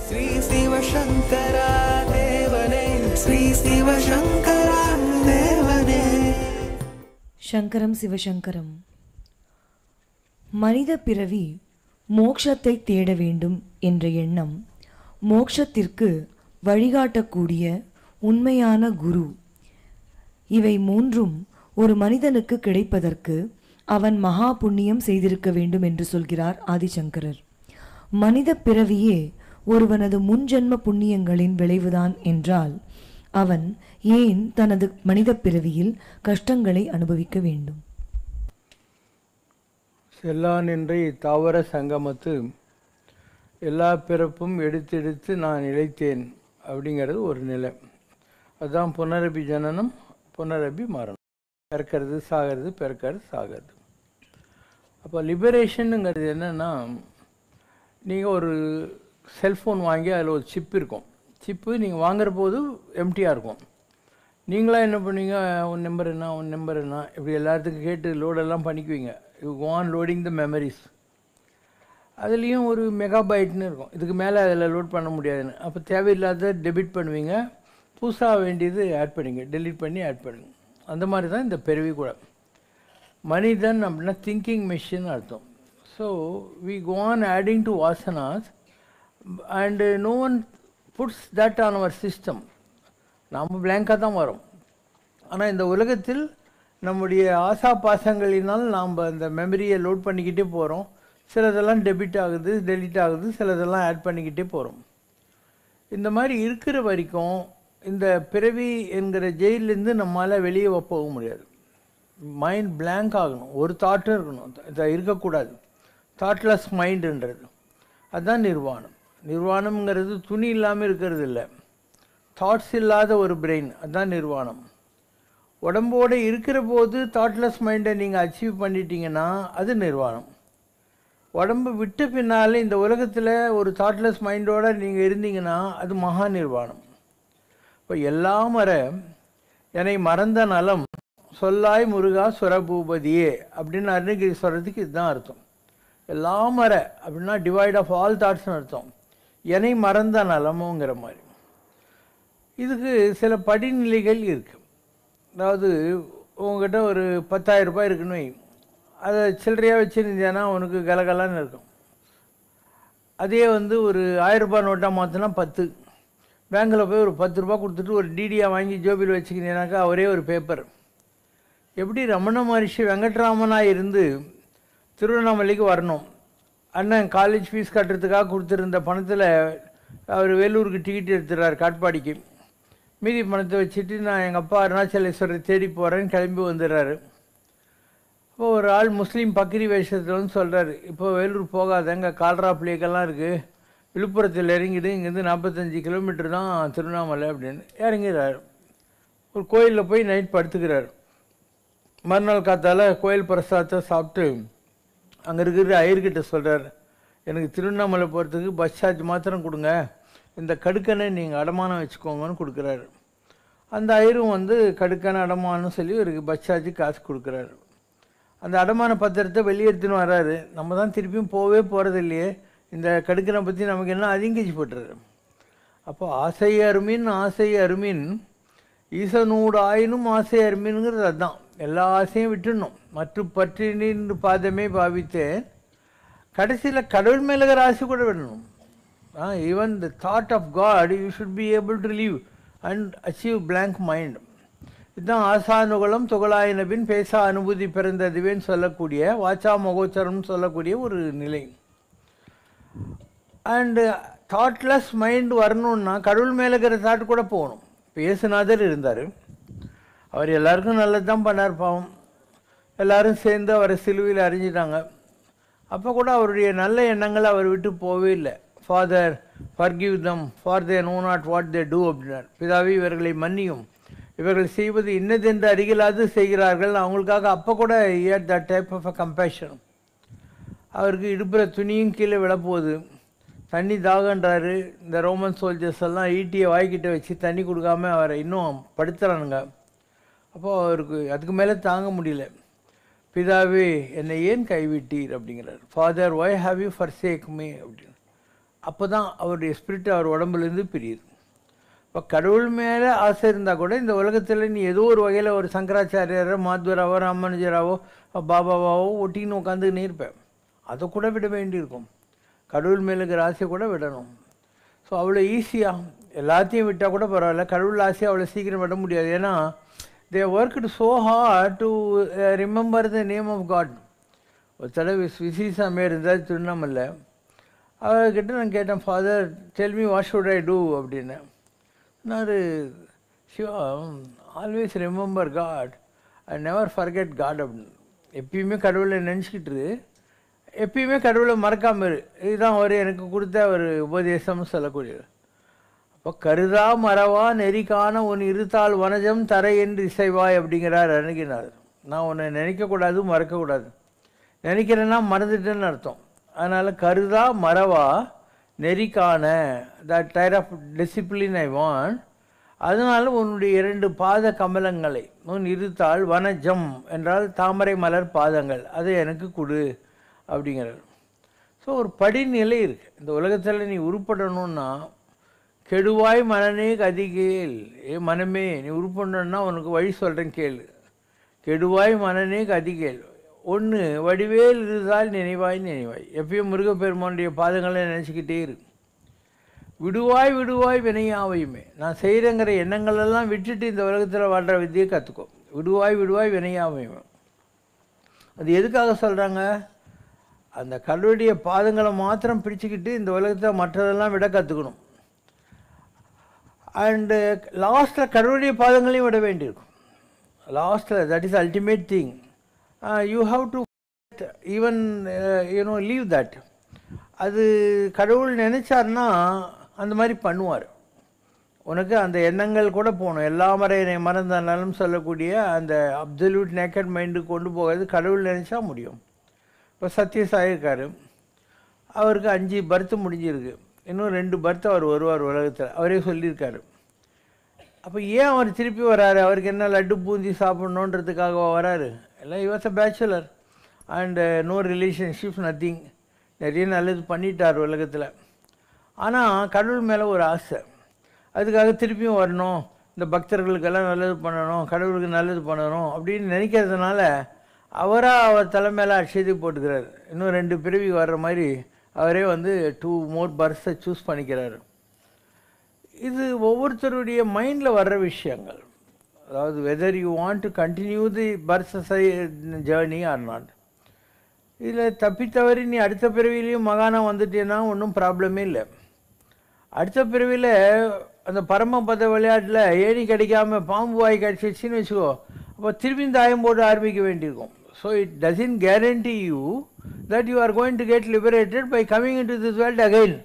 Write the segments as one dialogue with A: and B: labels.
A: ஸ்ரீ சிவசங்கரா தேவனே, ஸ்ரீ சிவசங்கரா தேவனே.
B: சங்கரம் சிவசங்கரம். மனித பிறவி மோட்சத்தை தேட வேண்டும் என்ற எண்ணம் மோட்சத்திற்கு வழிகாட்டக்கூடிய உண்மையான குரு, இவை மூன்றும் ஒரு மனிதனுக்கு கிடைப்பதற்கு அவன் மகா புண்ணியம் செய்திருக்க வேண்டும் என்று சொல்கிறார் ஆதிசங்கரர். மனித பிறவியே ஒருவனது முன்ஜென்ம புண்ணியங்களின் விளைவுதான் என்றால் அவன் ஏன் தனது மனித பிறவியில் கஷ்டங்களை அனுபவிக்க வேண்டும்?
C: செல்லான் என்ற தாவர சங்கமத்து எல்லா பிறப்பும் எடுத்தெடுத்து நான் இழைத்தேன் அப்படிங்கிறது ஒரு நிலை. அதுதான் புனரபி ஜனனம், புனரபி மரணம். பிறக்கிறது சாகிறது, பிறக்கிறது சாகிறது. அப்போ லிபரேஷனுங்கிறது என்னென்னா, நீங்கள் ஒரு செல்ஃபோன் வாங்கி அதில் ஒரு சிப் இருக்கும். சிப்பு நீங்கள் வாங்குற போது எம்டியாக இருக்கும். நீங்களாம் என்ன பண்ணுவீங்க, உன் நம்பர் என்ன, உன் நம்பர் என்ன, இப்படி எல்லாத்துக்கும் கேட்டு லோடெல்லாம் பண்ணிக்குவீங்க. You go on loading the memories. அதுலேயும் ஒரு மெகாபைட்னு இருக்கும், இதுக்கு மேலே அதில் லோட் பண்ண முடியாதுன்னு. அப்போ தேவையில்லாத டெபிட் பண்ணுவீங்க, புதுசாக வேண்டியது ஆட் பண்ணுவீங்க, டெலீட் பண்ணி ஆட் பண்ணுங்க. அந்த மாதிரி தான் இந்த பிறவி கூட. மனிதன் அப்படின்னா திங்கிங் மெஷின் அர்த்தம். So we go on adding to vasanas and no one puts that on our system. நாம் பிளாங்காக தான் வரோம். ஆனால் இந்த உலகத்தில் நம்முடைய ஆசா பாசங்களினால் நாம் அந்த மெமரியை லோட் பண்ணிக்கிட்டே போகிறோம். சிலதெல்லாம் டெபிட் ஆகுது, டெலிட் ஆகுது, சிலதெல்லாம் ஆட் பண்ணிக்கிட்டே போகிறோம். இந்த மாதிரி இருக்கிற வரைக்கும் இந்த பிறவி என்கிற ஜெயிலேருந்து நம்மளால் வெளியே போக முடியாது. மைண்ட் பிளாங்க் ஆகணும், ஒரு தாட்டும் இருக்கணும், இதை இருக்கக்கூடாது. தாட்லெஸ் மைண்டுன்றது அதுதான் நிர்வாணம். நிர்வாணம்ங்கிறது துணி இல்லாமல் இருக்கிறது இல்லை, தாட்ஸ் இல்லாத ஒரு பிரெயின், அதுதான் நிர்வாணம். உடம்போடு இருக்கிற போது தாட்லெஸ் மைண்டை நீங்கள் அச்சீவ் பண்ணிட்டீங்கன்னா அது நிர்வாணம். உடம்பு விட்ட பின்னாலே இந்த உலகத்தில் ஒரு தாட்லெஸ் மைண்டோடு நீங்கள் இருந்தீங்கன்னா அது மகா நிர்வாணம். இப்போ எல்லாம் வர என்னை மறந்த நலம் சொல்லாய் முருகா சுரபூபதியே அப்படின்னு அருணகிரி சொல்கிறதுக்கு இதுதான் அர்த்தம். எல்லாம் வர அப்படின்னா டிவைட் ஆஃப் ஆல் தாட்ஸ்னு அர்த்தம். என்னை மறந்த நலமுங்கிற மாதிரி. இதுக்கு சில படிநிலைகள் இருக்குது. அதாவது உங்கள்கிட்ட ஒரு 10,000 ரூபாய் இருக்குன்னு வை, அதை சில்லறையாக வச்சுருந்தேன்னா உனக்கு கலகலான்னு இருக்கும். அதே ஒரு 1000 ரூபாய் நோட்டாக மாற்றினா 10. பேங்கில் போய் ஒரு 10 ரூபா கொடுத்துட்டு ஒரு டிடியாக வாங்கி ஜோபியில் வச்சுக்கினேனாக்கா ஒரே ஒரு பேப்பர். எப்படி ரமண மகரிஷி வெங்கட்ராமனாக இருந்து திருவண்ணாமலைக்கு வரணும், அண்ணன் காலேஜ் ஃபீஸ் கட்டுறதுக்காக கொடுத்துருந்த பணத்தில் அவர் வேலூருக்கு டிக்கெட் எடுத்துடுறார் காட்பாடிக்கு. மீதி பணத்தை வச்சுட்டு நான் எங்கள் அப்பா அருணாச்சலேஸ்வரரை தேடி போகிறேன்னு கிளம்பி வந்துடுறாரு. அப்போ ஒரு ஆள் முஸ்லீம் பக்கிரி வேஷத்தில் சொல்கிறார், இப்போ வேலூர் போகாத, அங்கே கால்ரா பிளேக்கெல்லாம் இருக்குது, விழுப்புரத்தில் இறங்கிடு, இங்கேருந்து 45 கிலோமீட்டர் தான் திருவண்ணாமலை அப்படின்னு இறங்கிறார். ஒரு கோயிலில் போய் நைட் படுத்துக்கிறார். மறுநாள் காத்தால் கோயில் பிரசாதத்தை சாப்பிட்டு அங்கே இருக்கிற ஐயர்கிட்ட சொல்கிறார், எனக்கு திருவண்ணாமலை போகிறதுக்கு பஸ் சார்ஜ் மாத்திரம் கொடுங்க, இந்த கடுக்கனை நீங்கள் அடமானம் வச்சுக்கோங்கன்னு கொடுக்குறாரு. அந்த ஐயரும் கடுக்கனை அடமானம் சொல்லி ஒரு பஸ் சார்ஜ் காசு கொடுக்குறாரு. அந்த அடமான பத்திரத்தை வெளியெடுத்துன்னு வர்றாரு. நம்ம தான் திருப்பியும் போகவே போகிறது இல்லையே, இந்த கடுக்கனை பற்றி நமக்கு என்ன அதிகரிச்சு போட்டுறாரு. அப்போ ஆசை அருமின் ஆசை அருமின் ஈசனூடு ஆயினும் ஆசை அருமின்ங்கிறது அதுதான். எல்லா ஆசையும் விட்டுடணும், மற்ற பற்றி நின்று பாதமே பாவித்தேன். கடைசியில் கடவுள் மேலுகிற ஆசை கூட விடணும். Even the thought of God you should be able to leave and achieve blank mind. இதுதான் ஆசானுகுலம் துகளாயினபின் பேசா அனுபூதி பிறந்ததுவேன்னு சொல்லக்கூடிய, வாச்சா மகோச்சரம்னு சொல்லக்கூடிய ஒரு நிலை. அண்டு தாட்லெஸ் மைண்ட் வரணுன்னா கடவுள் மேலே இருக்கிற தாட் கூட போகணும். இப்போ இயேசுநாதர் இருந்தார், அவர் எல்லாருக்கும் நல்லது தான் பண்ணார். பாவம் எல்லோரும் சேர்ந்து அவரை சிலுவையில் அறிஞ்சிட்டாங்க. அப்போ கூட அவருடைய நல்ல எண்ணங்களை அவர் விட்டு போகவே இல்லை. Father forgive them for they know not what they do அப்படின்னார். பிதாவே இவர்களை மன்னியும், இவர்கள் செய்வது இன்னதென்று அறிகலாது செய்கிறார்கள். அவங்களுக்காக அப்போ கூட at that type of a compassion. அவருக்கு இடுப்புற துணியும் கீழே விழப்போகுது, தண்ணி தாகன்றாரு. இந்த ரோமன் சோல்ஜர்ஸ் எல்லாம் ஈட்டியை வாய்க்கிட்ட வச்சு தண்ணி கொடுக்காம அவரை இன்னும் படுத்துறானுங்க. அப்போது அவருக்கு அதுக்கு மேலே தாங்க முடியல. பிதாவே என்னை ஏன் கைவிட்டீர் அப்படிங்கிறார். Father Y have you forsake me அப்படின்னு. அப்போ தான் அவருடைய ஸ்பிரிட் அவர் உடம்புலேருந்து பிரியுது. இப்போ கடவுள் மேலே ஆசை இருந்தால் கூட இந்த உலகத்தில் நீ ஏதோ ஒரு வகையில் ஒரு சங்கராச்சாரியாரோ மாத்வராவோ ராமானுஜராவோ பாபாவாவோ ஒட்டின்னு உட்காந்துக்கின்னு இருப்பேன். அதை கூட விட வேண்டியிருக்கும். கடவுள் மேலே இருக்கிற ஆசையை கூட விடணும். ஸோ அவ்வளோ ஈஸியாக எல்லாத்தையும் விட்டால் கூட பரவாயில்ல, கடவுள் ஆசையை அவ்வளோ சீக்கிரம் விட முடியாது. ஏன்னா they worked so hard to remember the name of God. ஒரு தடவை விசிசாமே இருந்தால் திருவண்ணாமலை, அவர்கிட்ட நான் கேட்டேன், father tell me what should I do அப்படின்னு. நான் Shiva always remember God, I never forget God அப்படின்னு. எப்பயுமே கடவுளை நினச்சிக்கிட்டு எப்பயுமே கடவுளை மறக்காமல் இரு. இதுதான் அவர் எனக்கு கொடுத்த ஒரு உபதேசம்னு சொல்லக்கூடியது. அப்போ கருதா மறவா நெறிக்கான உன் இருத்தால் வனஜம் தரை என்று இசைவாய் அப்படிங்கிறார் அருணகிரிநாதர். நான் உன்னை நினைக்கக்கூடாது, மறக்கக்கூடாது. நினைக்கிறேன்னா மறந்துட்டேன்னு அர்த்தம். அதனால் கருதா மறவா நெறிக்கான that tier of discipline I want. அதனால உன்னுடைய 2 பாத கமலங்களை உன் இருத்தால் வனஜம் என்றால் தாமரை மலர் பாதங்கள் அதை எனக்கு கொடு அப்படிங்கிறார். ஸோ ஒரு படிநிலை இருக்குது. இந்த உலகத்தில் நீ உருப்படணும்னா கெடுவாய் மனநே கதிகேல். மனமே நீ உருப்படணுன்னா உனக்கு வழி சொல்கிறேன் கேளு. கெடுவாய் மனநே கதிகேல். 1 வடிவேல் இருந்தால் நினைவாய் நினைவாய். எப்பயும் முருகப்பெருமானுடைய பாதங்களை நினச்சிக்கிட்டே இருக்கு. விடுவாய் விடுவாய் வினையாவையுமே. நான் செய்கிறேங்கிற எண்ணங்களெல்லாம் விட்டுட்டு இந்த உலகத்தில் வாழ்கிற வித்தியை கற்றுக்கோ. விடுவாய் விடுவாய் வினையாவையுமே. அது எதுக்காக சொல்கிறாங்க? அந்த கடவுளுடைய பாதங்களை மாத்திரம் பிடிச்சிக்கிட்டு இந்த உலகத்தில் மற்றதெல்லாம் விட கற்றுக்கணும். அண்டு லாஸ்ட்டில் கடவுளுடைய பாதங்களையும் விட வேண்டியிருக்கும். லாஸ்ட்டில் that is ultimate thing. You have to even leave that. அது கடவுள் நினைச்சார்னா அந்த மாதிரி பண்ணுவார். உனக்கு அந்த எண்ணங்கள் கூட போகணும். எல்லா மறையை மறந்தாலும் சொல்லக்கூடிய அந்த அப்சல்யூட் நேக்கட் மைண்டுக்கு கொண்டு போகிறது கடவுள் நினச்சா முடியும். இப்போ சத்யசாய் இருக்கார், அவருக்கு 5 பர்த்து முடிஞ்சிருக்கு. இன்னும் 2 பர்த்து அவர் வருவார் உலகத்தில், அவரே சொல்லியிருக்காரு. அப்போ ஏன் அவர் திருப்பி வராரு? அவருக்கு என்ன லட்டு பூந்தி சாப்பிட்ணுன்றதுக்காக வராரு? எல்லாம் he was a bachelor and no relationship, nothing. நிறைய நல்லது பண்ணிட்டார் உலகத்தில். ஆனால் கடவுள் மேலே ஒரு ஆசை, அதுக்காக திருப்பியும் வரணும், இந்த பக்தர்களுக்கெல்லாம் நல்லது பண்ணணும், கடவுளுக்கு நல்லது பண்ணணும் அப்படின்னு நினைக்கிறதுனால அவராக அவர் தலைமையில் அட்சதி போட்டுக்கிறார். இன்னும் 2 பிறவி வர்ற மாதிரி அவரே 2 more பர்ஸை சூஸ் பண்ணிக்கிறாரு. இது ஒவ்வொருத்தருடைய மைண்டில் வர்ற விஷயங்கள். அதாவது whether you want to continue the first journey or not. இதில் தப்பித்தவரி நீ அடுத்த பிறவிலையும் மகானா வந்துட்டேன்னா ஒன்றும் ப்ராப்ளமே இல்லை. அடுத்த பிறவியில் அந்த பரமபத விளையாட்டில் ஏணி கிடைக்காம பாம்பு வாய் கிடச்சிச்சின்னு வச்சுக்கோ, அப்போ திரும்பி தாயம் போட்டு ஆரம்பிக்க வேண்டியிருக்கும். So it doesn't guarantee you that you are going to get liberated by coming in to this world again.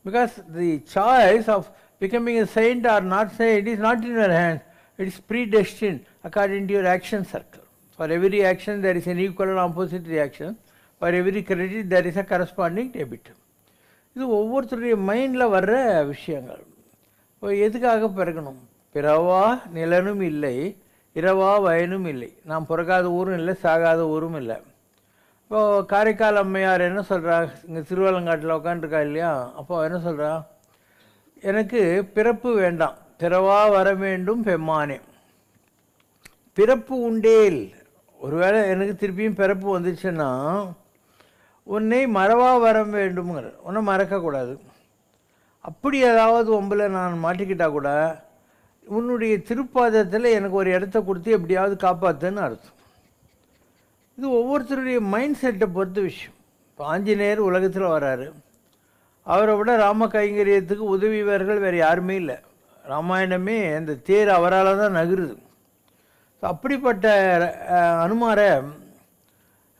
C: Because the choice of becoming a saint or not saint is not in your hands. It is predestined according to your action circle. For every action there is an equal and opposite reaction. For every credit there is a corresponding debit. இது ஒவ்வொருத்தருடைய மைண்டில் வர்ற விஷயங்கள். இப்போ எதுக்காக பிறக்கணும்? பிறவா நிலனும் இல்லை, இரவா வயனும் இல்லை. நாம் பிறக்காத ஊரும் இல்லை, சாகாத ஊரும் இல்லை. இப்போது காரைக்கால் அம்மையார் என்ன சொல்கிறா? இங்கே திருவள்ளங்காட்டில் உட்காந்துருக்கா இல்லையா? அப்போ என்ன சொல்கிறா? எனக்கு பிறப்பு வேண்டாம், பிறவா வர வேண்டும் பெம்மானே. பிறப்பு உண்டேல், ஒருவேளை எனக்கு திருப்பியும் பிறப்பு வந்துச்சுன்னா உன்னை மறவா வர வேண்டும்ங்கிற, உன்னை மறக்கக்கூடாது. அப்படி ஏதாவது ஒம்பில் நான் மாட்டிக்கிட்டால் கூட உன்னுடைய திருப்பாதத்தில் எனக்கு ஒரு இடத்த கொடுத்து எப்படியாவது காப்பாற்றுன்னு அர்த்தம். இது ஒவ்வொருத்தருடைய மைண்ட் செட்டை பொறுத்த விஷயம். இப்போ ஆஞ்சநேயர் உலகத்தில் வராரு, அவரை விட ராம கைங்கரியத்துக்கு உதவியவர்கள் வேறு யாருமே இல்லை. ராமாயணமே அந்த தேர் அவரால் தான் நகருது. ஸோ அப்படிப்பட்ட அனுமாரை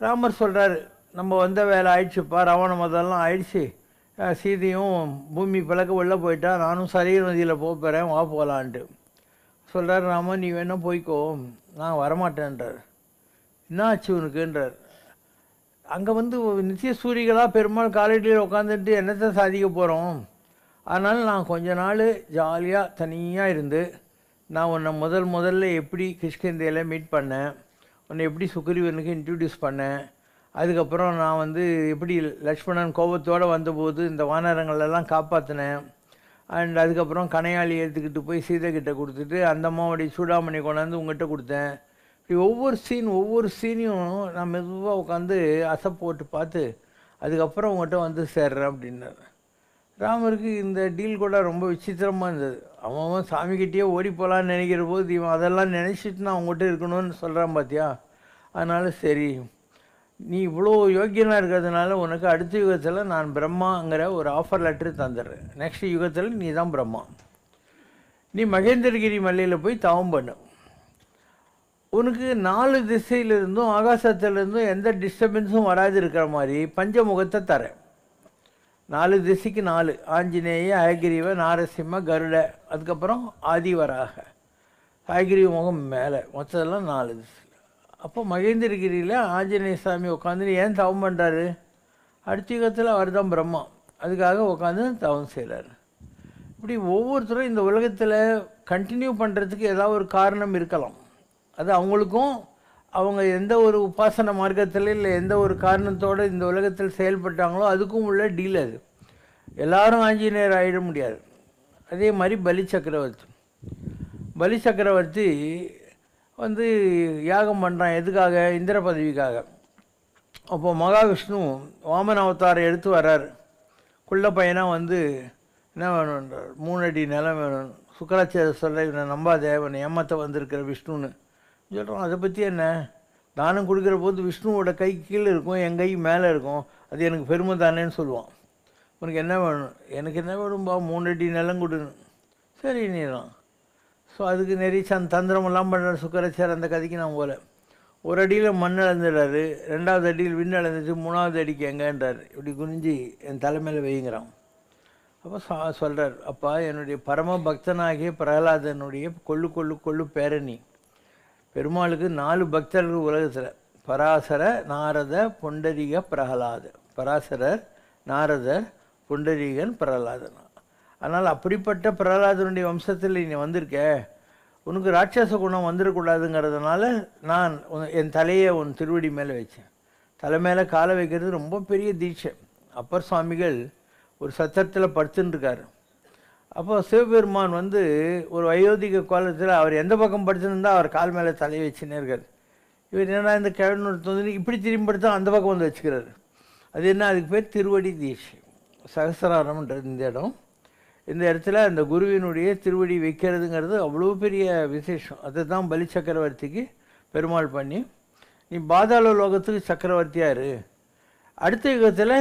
C: ராமர் சொல்கிறார், நம்ம வந்த வேலை ஆயிடுச்சுப்பா, ராவண மதம்லாம் ஆயிடுச்சு, சீதையும் பூமி பிளக்க உள்ளே போயிட்டா, நானும் சரிய நதியில் போகிறேன், வா போகலான்ட்டு சொல்கிறார். ராமன் நீ வேணால் போய்க்கோ, நான் வரமாட்டேன்றார். என்ன ஆச்சு உனக்குன்றார். அங்கே நித்திய சூரிகளாக பெருமாள் காலடியில் உட்காந்துட்டு என்னத்தை சாதிக்க போகிறோம், அதனால் நான் கொஞ்ச நாள் ஜாலியாக தனியாக இருந்து நான் உன்னை முதல்ல எப்படி கிஷ்கிந்தையில் மீட் பண்ணேன், உன்னை எப்படி சுக்ரீவனுக்கு இன்ட்ரடியூஸ் பண்ணேன், அதுக்கப்புறம் நான் வந்து எப்படி லக்ஷ்மணன் கோபத்தோடு வந்தபோது இந்த வானரங்களெல்லாம் காப்பாற்றினேன். அண்ட் அதுக்கப்புறம் கனையாளி எடுத்துக்கிட்டு போய் சீதை கிட்ட கொடுத்துட்டு அந்த அம்மாவுடைய சூடாமணி கொண்டாந்து உங்கள்கிட்ட கொடுத்தேன். இப்படி ஒவ்வொரு சீனையும் நான் மெதுவாக உட்காந்து அசை போட்டு பார்த்து அதுக்கப்புறம் உங்கள்கிட்ட வந்து சேர்றேன் அப்படின்னாரு. ராமருக்கு இந்த டீல் கூட ரொம்ப விசித்திரமாக இருந்தது. அவன் சாமிக்கிட்டேயே ஓடி போகலான்னு நினைக்கிற போது இவன் அதெல்லாம் நினச்சிட்டு நான் உங்கள்கிட்ட இருக்கணும்னு சொல்கிறான் பார்த்தியா. அதனால் சரி, நீ இவ்வளோ யோக்கியனாக இருக்கிறதுனால உனக்கு அடுத்த யுகத்தில் நான் பிரம்மாங்கிற ஒரு ஆஃபர் லெட்ரு தந்துடுறேன். நெக்ஸ்ட் யுகத்தில் நீ தான் பிரம்மா. நீ மகேந்திரகிரி மலையில் போய் தவம் பண்ணு. உனக்கு 4 திசையிலிருந்தும் ஆகாசத்திலிருந்தும் எந்த டிஸ்டர்பன்ஸும் வராது இருக்கிற மாதிரி பஞ்சமுகத்தை தரேன். 4 திசைக்கு 4: ஆஞ்சநேய, ஹயகிரீவ, நாரசிம்ம, கருட, அதுக்கப்புறம் ஆதிவராக. ஹயகிரீவ முகம் மேலே, மொத்ததெல்லாம் 4 திசை. அப்போ மகேந்திரகிரியில் ஆஞ்சநேய சாமி உட்காந்து ஏன் தவம் பண்ணுறாரு? அடுத்த யுகத்தில் அவர் தான் பிரம்மா, அதுக்காக உட்காந்து தவம் செய்கிறார். இப்படி ஒவ்வொருத்தரும் இந்த உலகத்தில் கண்டினியூ பண்ணுறதுக்கு ஏதாவது ஒரு காரணம் இருக்கலாம். அது அவங்களுக்கும் அவங்க எந்த ஒரு உபாசன மார்க்கத்தில் இல்லை எந்த ஒரு காரணத்தோடு இந்த உலகத்தில் செயல்பட்டாங்களோ அதுக்கும் உள்ள டீல். அது எல்லாரும் ஆஞ்சநேயர் ஆகிட முடியாது. அதே மாதிரி பலி சக்கரவர்த்தி வந்து யாகம் பண்ணுறான். எதுக்காக? இந்திர பதவிக்காக. அப்போ மகாவிஷ்ணு வாமன அவதாரம் எடுத்து வர்றார். குள்ள பையனாக வந்து என்ன வேணுன்றார்? 3 அடி நிலம் வேணும். சுக்கராச்சாரியர் சொல்ல இவனை நம்பாதே, இவனை ஏமாற்ற வந்திருக்கிற விஷ்ணுன்னு சொல்கிறோம். அதை பற்றி என்ன? தானம் கொடுக்குற போது விஷ்ணுவோட கை கீழே இருக்கும், என் கை மேலே இருக்கும், அது எனக்கு பெருமை தானேன்னு சொல்லுவான். உனக்கு என்ன வேணும்? எனக்கு என்ன வேணும்பா? 3 அடி நிலம் கொடுன்னு. சரி நீதான். ஸோ அதுக்கு நிறைய தந்திரமெல்லாம் பண்ணுற சுக்கராச்சார். அந்த கதைக்கு நான் போல. ஒரு அடியில் மண் இழந்துடுறாரு, 2வது அடியில் விண் இழந்துச்சு, 3வது அடிக்கு எங்கன்றார். இப்படி குனிஞ்சி என் தலைமையில் வைங்கிறான். அப்போ சொல்கிறார், அப்பா என்னுடைய பரம பக்தனாகிய பிரகலாதனுடைய கொள்ளு பேரணி. பெருமாளுக்கு 4 பக்தர்கள் உலகத்தில்: பராசர, நாரத, புண்டரீக, பிரகலாத. பராசரர், நாரதர், புண்டரீகன், பிரகலாதன். அதனால் அப்படிப்பட்ட பிரகலாதனுடைய வம்சத்தில் நீ வந்திருக்க. உனக்கு ராட்சச குணம் வந்துடக்கூடாதுங்கிறதுனால நான் என் தலையை உன் திருவடி மேலே வச்சேன். தலை மேலே காலை வைக்கிறது ரொம்ப பெரிய தீட்சை. அப்பர் சுவாமிகள் ஒரு சத்திரத்தில் படுத்துட்டுருக்கார். அப்போ சிவபெருமான் வந்து ஒரு வயோதிக கோலத்தில் அவர் எந்த பக்கம் படுத்துருந்தா அவர் கால் மேலே தலையை வச்சுன்னே இருக்கார். இவர் என்னடா இந்த கிழவனோட வந்து இப்படி திரும்பி படுத்தா அந்த பக்கம் வந்து வச்சுக்கிறாரு. அது என்ன? அதுக்கு பேர் திருவடி தீட்சை. சகசிராரம்ன்றது இந்த இடம். இந்த இடத்துல அந்த குருவினுடைய திருவடி வைக்கிறதுங்கிறது அவ்வளோ பெரிய விசேஷம். அதை தான் பலி சக்கரவர்த்திக்கு பெருமாள் பண்ணி, நீ பாதாள லோகத்துக்கு சக்கரவர்த்தியாக இரு, அடுத்த யுகத்தில்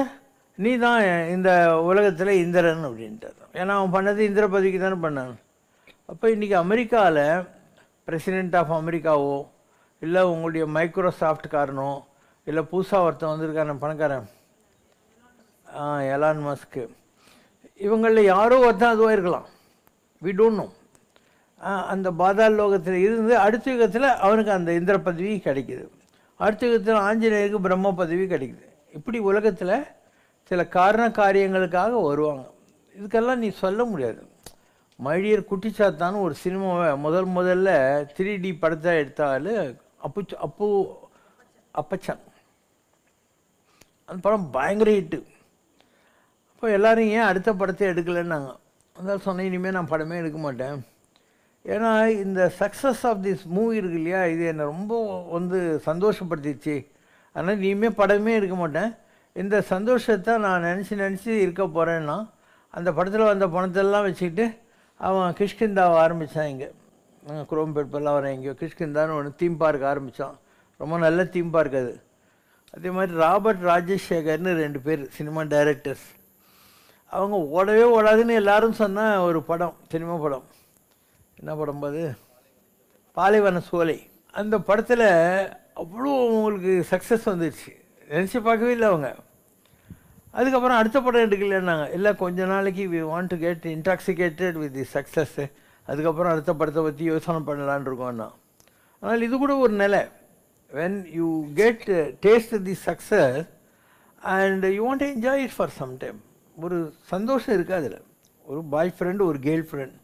C: நீ தான் இந்த உலகத்தில் இந்திரன் அப்படின்ட்டார். ஏன்னா அவன் பண்ணது இந்திர பதவிக்கு தானே பண்ணான். அப்போ இன்றைக்கி அமெரிக்காவில் பிரசிடெண்ட் ஆஃப் அமெரிக்காவோ இல்லை உங்களுடைய மைக்ரோசாஃப்ட் காரனோ இல்லை புதுசாக ஒருத்தன் வந்திருக்கான பணக்காரன் எலான் மஸ்க்கு, இவங்களில் யாரோ ஒருத்தன் அதுவாக இருக்கலாம். We don't know. அந்த பாதாள லோகத்தில் இருந்து அடுத்த யுகத்தில் அவனுக்கு அந்த இந்திர பதவி கிடைக்கிது. அடுத்த யுகத்தில் ஆஞ்சநேயருக்கு பிரம்ம பதவி கிடைக்குது. இப்படி உலகத்தில் சில காரியங்களுக்காக வருவாங்க. இதுக்கெல்லாம் நீ சொல்ல முடியாது. மைடியர் குட்டிச்சாத்தான்னு ஒரு சினிமாவை முதல்ல 3D படத்தை எடுத்தாலும் அப்பச்சன் அந்த படம் பயங்கர ஹிட்டு. அப்போ எல்லோரும் ஏன் அடுத்த படத்தை எடுக்கலைன்னாங்க. அதனால் சொன்னேன், இனிமேல் நான் படமே எடுக்க மாட்டேன். ஏன்னா இந்த சக்ஸஸ் ஆஃப் திஸ் மூவி இருக்கு இல்லையா, இது என்னை ரொம்ப வந்து சந்தோஷப்படுத்திடுச்சு. அதனால் இனிமேல் படமே எடுக்க மாட்டேன். இந்த சந்தோஷத்தை நான் நினச்சி இருக்க போகிறேன்னா அந்த படத்தில் வந்த பணத்தெல்லாம் வச்சுக்கிட்டு அவன் கிஷ்கிந்தாவை ஆரம்பித்தான். இங்கே குரோம்பேட்பெல்லாம் வரேன், எங்கேயோ கிஷ்கிந்தான்னு ஒன்று தீம் பார்க் ஆரம்பித்தான். ரொம்ப நல்ல தீம் பார்க் அது. அதே மாதிரி ராபர்ட் ராஜசேகர்னு 2 பேர் சினிமா டைரக்டர்ஸ். அவங்க ஓடவே ஓடாதுன்னு எல்லாரும் சொன்ன ஒரு படம், சினிமா படம். என்ன படம் அது? பாலைவன சோலை. அந்த படத்தில் அவ்வளோ அவங்களுக்கு சக்ஸஸ் வந்துடுச்சு. நினச்சி பார்க்கவே இல்லை அவங்க. அதுக்கப்புறம் அடுத்த படம் எடுக்கலன்னாங்க. இல்லை கொஞ்ச நாளைக்கு we want to get intoxicated with the success, அதுக்கப்புறம் அடுத்த படத்தை பற்றி யோசனை பண்ணலான் இருக்கோன்னா. ஆனால் இது கூட ஒரு நிலை. when you get taste the success and you want to enjoy it for some time, ஒரு சந்தோஷம் இருக்குது அதில். ஒரு பாய் ஃப்ரெண்டு, ஒரு கேர்ள் ஃப்ரெண்ட்,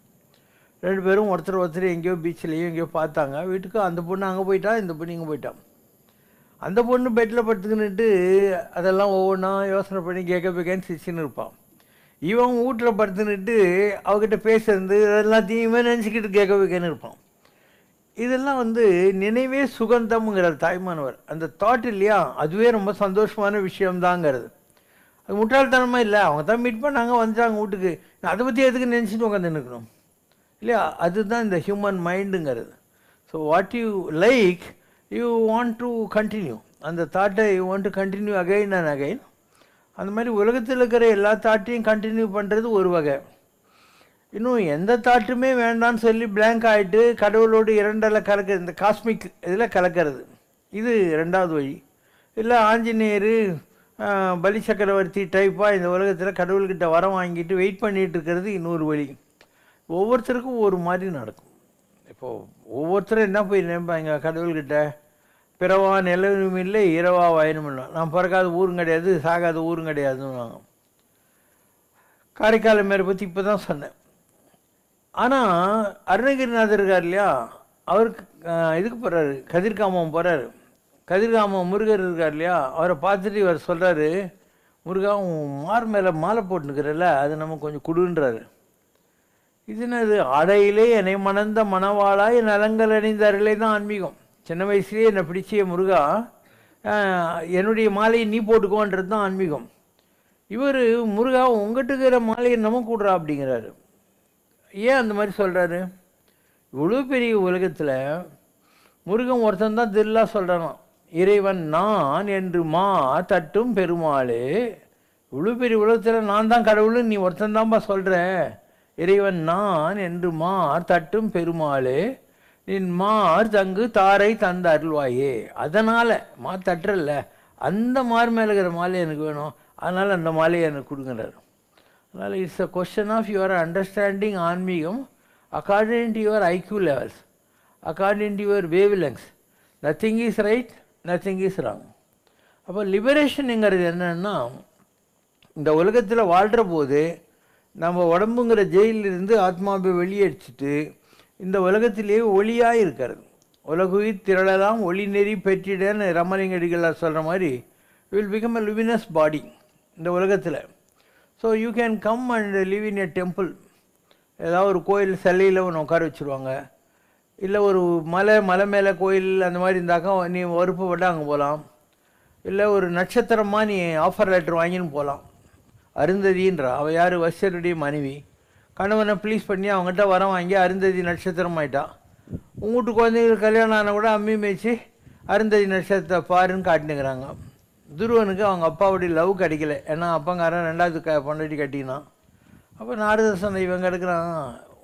C: 2 பேரும் ஒருத்தர் எங்கேயோ பீச்சிலேயோ எங்கேயோ பார்த்தாங்க. வீட்டுக்கு அந்த பொண்ணு அங்கே போயிட்டா, இந்த பொண்ணு இங்கே போயிட்டான். அந்த பொண்ணு பெட்டில் படுத்துக்கின்னுட்டு அதெல்லாம் ஒவ்வொன்றா யோசனை பண்ணி கேட்கன்னு சிரிச்சுன்னு இருப்பான். இவன் வீட்டில் படுத்துக்கிட்டு அவகிட்ட பேசுறது எல்லாத்தையுமே நினச்சிக்கிட்டு கேட்கன்னு இருப்பான். இதெல்லாம் வந்து நினைவே சுகந்தம்ங்கிறார் தாய்மானவர். அந்த தாட் இல்லையா, அதுவே ரொம்ப சந்தோஷமான விஷயம்தாங்கிறது. அது முட்டாள்தனமாக இல்லை. அவங்க தான் மீட் பண்ணாங்க, வந்துட்டாங்க வீட்டுக்கு, அதை பற்றி எதுக்கு நினச்சிட்டு உட்காந்து நிற்கணும் இல்லையா? அதுதான் இந்த ஹியூமன் மைண்டுங்கிறது. So what you like you want to continue, அந்த தாட்டை you want to continue again and again. அந்த மாதிரி உலகத்தில் இருக்கிற எல்லா தாட்டையும் கண்டினியூ பண்ணுறது ஒரு வகை. இன்னும் எந்த தாட்டுமே வேண்டான்னு சொல்லி பிளாங்க் ஆகிட்டு கடவுளோடு இரண்டில் கலக்கிறது, இந்த காஸ்மிக் இதில் கலக்கிறது, இது ரெண்டாவது வழி. இல்லை ஆஞ்சநேயர் பலி சக்கரவர்த்தி டைப்பாக இந்த உலகத்தில் கடவுள்கிட்ட வரம் வாங்கிட்டு வெயிட் பண்ணிகிட்டு இருக்கிறது இன்னொரு வழி. ஒவ்வொருத்தருக்கும் ஒரு மாதிரி நடக்கும். இப்போது ஒவ்வொருத்தரும் என்ன போய் நினைப்பாங்க கடவுள்கிட்ட, பிறவா நிலவும் இல்லை இரவா வயனும் இல்லை, நான் பிறக்காத ஊரும் கிடையாது சாகாத ஊரும் கிடையாதுன்னு. காரைக்கால் மேரை பற்றி இப்போ தான் சொன்னேன். ஆனால் அருணகிரிநாதர் இருக்கார் இல்லையா, அவருக்கு இதுக்கு போகிறாரு, கதிர்காமம் போகிறாரு. கதிர்காமம் முருகர் இருக்கார் இல்லையா, அவரை பார்த்துட்டு இவர் சொல்கிறாரு, முருகா உன் மார் மேலே மாலை போட்டுனுக்கிறல்ல, அது நம்ம கொஞ்சம் கொடுன்றாரு. இது என்னது, அடையிலே என்னை மணந்த மணவாளா என் நலங்கள் அணிந்தார்களே தான் ஆன்மீகம். சின்ன வயசுலேயே என்னை பிடிச்சிய முருகா என்னுடைய மாலையை நீ போட்டுக்கோன்றது தான் ஆன்மீகம். இவர் முருகா உங்கள்கிட்ட இருக்கிற மாலையை நம்ம கூடுறா அப்படிங்கிறாரு. ஏன் அந்த மாதிரி சொல்கிறாரு? இவ்வளோ பெரிய உலகத்தில் முருகன் ஒருத்தன் தான் திருளா சொல்கிறான், இறைவன் நான் என்று மா தட்டும் பெருமாளே. இவ்வளோ பெரிய உலகத்தில் நான் தான் கடவுள்னு நீ ஒருத்தன் தான்ப்பா சொல்கிற. இறைவன் நான் என்று மார் தட்டும் பெருமாளே, நின் மார் தங்கு தாரை தந்த அருள்வாயே. அதனால் மார் தட்டுறல்ல, அந்த மார் மேலே இருக்கிற மாலை எனக்கு வேணும், அதனால் அந்த மாலையை எனக்கு கொடுங்குறாரு. அதனால் it's a question of your understanding ஆன்மீகம் according to your IQ levels, according to your wavelengths. Nothing is right, nothing is wrong. அப்போ லிபரேஷனுங்கிறது என்னன்னா, இந்த உலகத்தில் வாழ்கிற போது நம்ம உடம்புங்கிற ஜெயிலிருந்து ஆத்மாவை வெளியடிச்சிட்டு இந்த உலகத்திலேயே ஒளியாக இருக்கிறது. உலகுயிர் திரளலாம் ஒளி நெறி பெற்றிடன்னு ரமலிங்கடிகளார் சொல்கிற மாதிரி வில் பிகம் அ லுமினஸ் பாடி இந்த உலகத்தில். So you can come and live in a temple. ஏதாவது ஒரு கோயில் சிலையில் ஒன்று உட்கார வச்சுருவாங்க, இல்லை ஒரு மலை மேலே கோயில் அந்த மாதிரி இருந்தாக்கா நீ வறுப்பப்பட்டு அங்கே போகலாம். இல்லை ஒரு நட்சத்திரமாக நீ ஆஃபர் லெட்டர் வாங்கின்னு போகலாம். அருந்ததின்றா அவள் யார், வசிஷ்டருடைய மனைவி. கணவனை ப்ளீஸ் பண்ணி அவங்ககிட்ட வரம் வாங்கி அருந்ததி நட்சத்திரம் ஆகிட்டான். உங்கள்கிட்ட குழந்தைங்களுக்கு கல்யாணம் ஆனால் கூட அம்மி மேய்ச்சி அருந்ததி நட்சத்திரத்தை பாருன்னு காட்டினுக்கிறாங்க. துருவனுக்கு அவங்க அப்பாவுடைய லவ் கிடைக்கல, ஏன்னா அப்பங்காரன் ரெண்டாவது பொண்டாட்டி கட்டினான். அப்போ நாரதசனை இவங்க எடுக்கிறான்,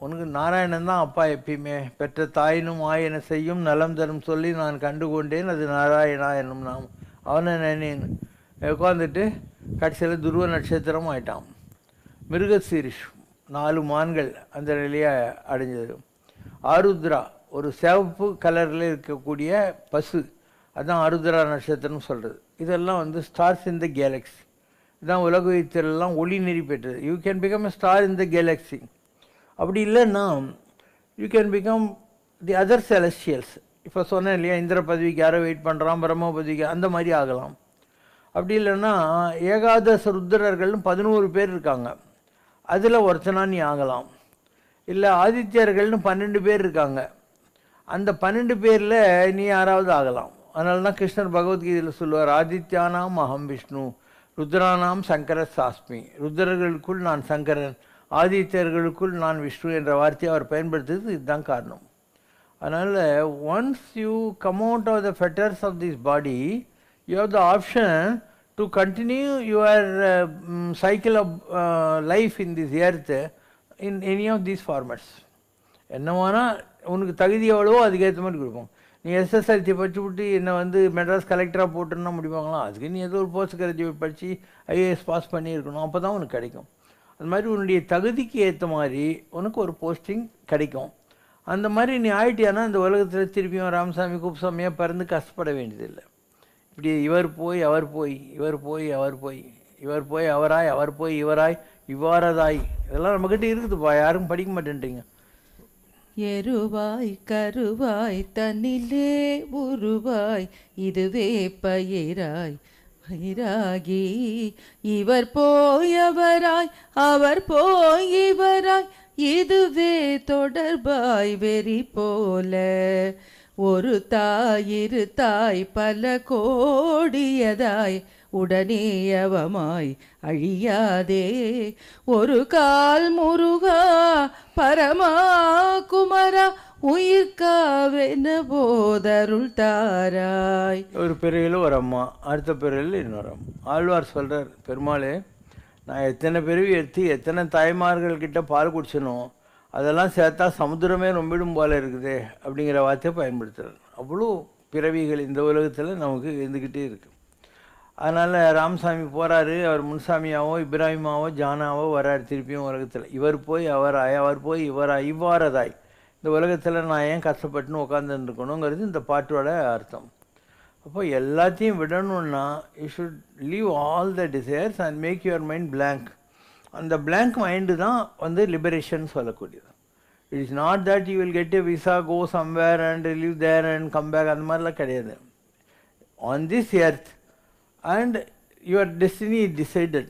C: உனக்கு நாராயணன் தான் அப்பா, எப்பயுமே பெற்ற தாயினும் ஆயனை செய்யும் நலம் தரும் சொல்லி நான் கண்டுகொண்டேன், அது நாராயணா என்னும் நாம் அவனை நினைன்னு உட்காந்துட்டு கடைசியில் துருவ நட்சத்திரம் ஆயிட்டான். மிருகசீரிஷ் 4 மான்கள் அந்த நிலையை அடைஞ்சது. ஆருத்ரா ஒரு சிவப்பு கலரில் இருக்கக்கூடிய பசு, அதுதான் ஆருத்ரா நட்சத்திரம்னு சொல்கிறது. இதெல்லாம் வந்து ஸ்டார்ஸ் இன் த கேலக்ஸி. இதுதான் உலகத்திலெல்லாம் ஒளி நெறி பெற்றது. You can become a star in the Galaxy. அப்படி இல்லைன்னா you can become the other celestials. இப்போ சொன்னேன் இல்லையா, இந்திர பதவிக்கு யாரோ வெயிட் பண்ணுறான், பிரம்ம பதவிக்கு, அந்த மாதிரி ஆகலாம். அப்படி இல்லைன்னா ஏகாதச ருத்ரர்கள்னு 11 பேர் இருக்காங்க, அதில் ஒருத்தனா நீ ஆகலாம். இல்லை ஆதித்யர்கள்னு 12 பேர் இருக்காங்க, அந்த 12 பேரில் நீ யாராவது ஆகலாம். அதனால தான் கிருஷ்ணர் பகவத்கீதையில் சொல்லுவார், ஆதித்யானாம் அகம் விஷ்ணு ருத்ரானாம் சங்கர சாஸ்மி. ருத்ரர்களுக்குள் நான் சங்கரன், ஆதித்யர்களுக்குள் நான் விஷ்ணு என்ற வார்த்தையை அவர் பயன்படுத்துறது இதுதான் காரணம். அதனால் once you come out of the fetters of this body, you have the option to continue your cycle of life in this earth in any of these formats. என்னவானா உனக்கு தகுதி எவ்வளவோ அதுக்கேற்ற மாதிரி கொடுப்போம். நீ எஸ்எஸ்எல்சி படிச்சு விட்டு என்னை வந்து மெட்ராஸ் கலெக்டராக போட்டுன்னா முடிப்பாங்களா? அதுக்கு நீ ஏதோ ஒரு போஸ்ட் கிராஜுவேட் படித்து ஐஏஎஸ் பாஸ் பண்ணியிருக்கணும், அப்போ தான் உனக்கு கிடைக்கும். அது மாதிரி உன்னுடைய தகுதிக்கு ஏற்ற மாதிரி உனக்கு ஒரு போஸ்டிங் கிடைக்கும். அந்த மாதிரி நீ ஆயிட்டியானா இந்த உலகத்தில் திருப்பியும் ராமசாமி குப்புசாமியாக பிறந்து கஷ்டப்பட வேண்டியதில்லை. இப்படி இவர் போய் அவர் போய், இவர் போய் அவர் போய், இவர் போய் அவராய், அவர் போய் இவராய், இவ்வாறதாய், இதெல்லாம் நம்மக்கிட்ட இருக்குதுப்பா, யாரும் படிக்க மாட்டேன்றீங்க.
D: எருவாய் கருவாய் தன்னிலே உருவாய் இதுவே பயிராய் பயிராகி இவர் போயவராய் அவர் போய் இவராய் இதுவே தொடர்பாய் வெறி போல ஒரு தாய் இரு தாய் பல கோடியதாய் உடனே அவமாய் அழியாதே ஒரு கால் முருகா பரமா குமரா உயிர்காவென போதருள் தாராய்.
C: ஒரு பிறவியில் ஒரு அம்மா, அடுத்த பிறவியில் இன்னொரு அம்மா. ஆழ்வார் சொல்கிறார், பெருமாளே நான் எத்தனை பிறவி எடுத்து எத்தனை தாய்மார்கள்கிட்ட பால் குடிச்சனும் அதெல்லாம் சேர்த்தா சமுத்திரமே ரொம்பிடும் போல இருக்குது அப்படிங்கிற வார்த்தையை பயன்படுத்துகிறார். அவ்வளோ பிறவிகள் இந்த உலகத்தில் நமக்கு இருந்துக்கிட்டே இருக்குது. அதனால் ராமசாமி போகிறாரு, அவர் முன்சாமியாவோ இப்ராஹிமாவோ ஜானாவோ வராரு திருப்பியும் உலகத்தில். இவர் போய் அவராய் அவர் போய் இவராய் இவ்வாறதாய் இந்த உலகத்தில் நான் ஏன் கஷ்டப்பட்டுன்னு உட்காந்துருக்கணுங்கிறது இந்த பாட்டோட அர்த்தம். அப்போ எல்லாத்தையும் விடணுன்னா you should leave all the desires and make your mind blank. அந்த blank மைண்டு தான் வந்து லிபரேஷன் சொல்லக்கூடியது. It is not that you will get a visa go somewhere and live there and come back, அந்த மாதிரிலாம் கிடையாது. On this earth and your destiny is decided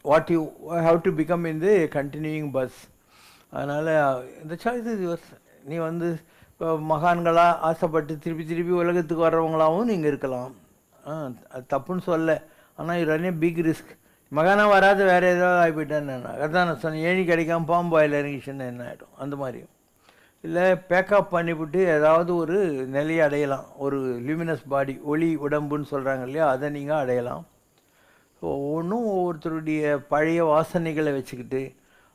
C: what you have to become in the continuing bus. அதனால் இந்த choice is yours. நீ வந்து இப்போ மகான்களாக ஆசைப்பட்டு திருப்பி திருப்பி உலகத்துக்கு வர்றவங்களாகவும் நீங்கள் இருக்கலாம், அது தப்புன்னு சொல்ல. ஆனால் இது ரன் பிக் ரிஸ்க். மகானாக வராது வேறு ஏதாவது ஆகிப்போயிட்டேன்னு அதான் நான் சொன்னேன், ஏணி கிடைக்காம பாம்பு வாயில் இறங்கிச்சுன்னு என்ன ஆகிடும் அந்த மாதிரி. இல்லை பேக்கப் பண்ணிவிட்டு ஏதாவது ஒரு நிலையை அடையலாம், ஒரு லியூமினஸ் பாடி ஒளி உடம்புன்னு சொல்கிறாங்க இல்லையா, அதை நீங்கள் அடையலாம். ஸோ ஒவ்வொன்றும் ஒவ்வொருத்தருடைய பழைய வாசனைகளை வச்சுக்கிட்டு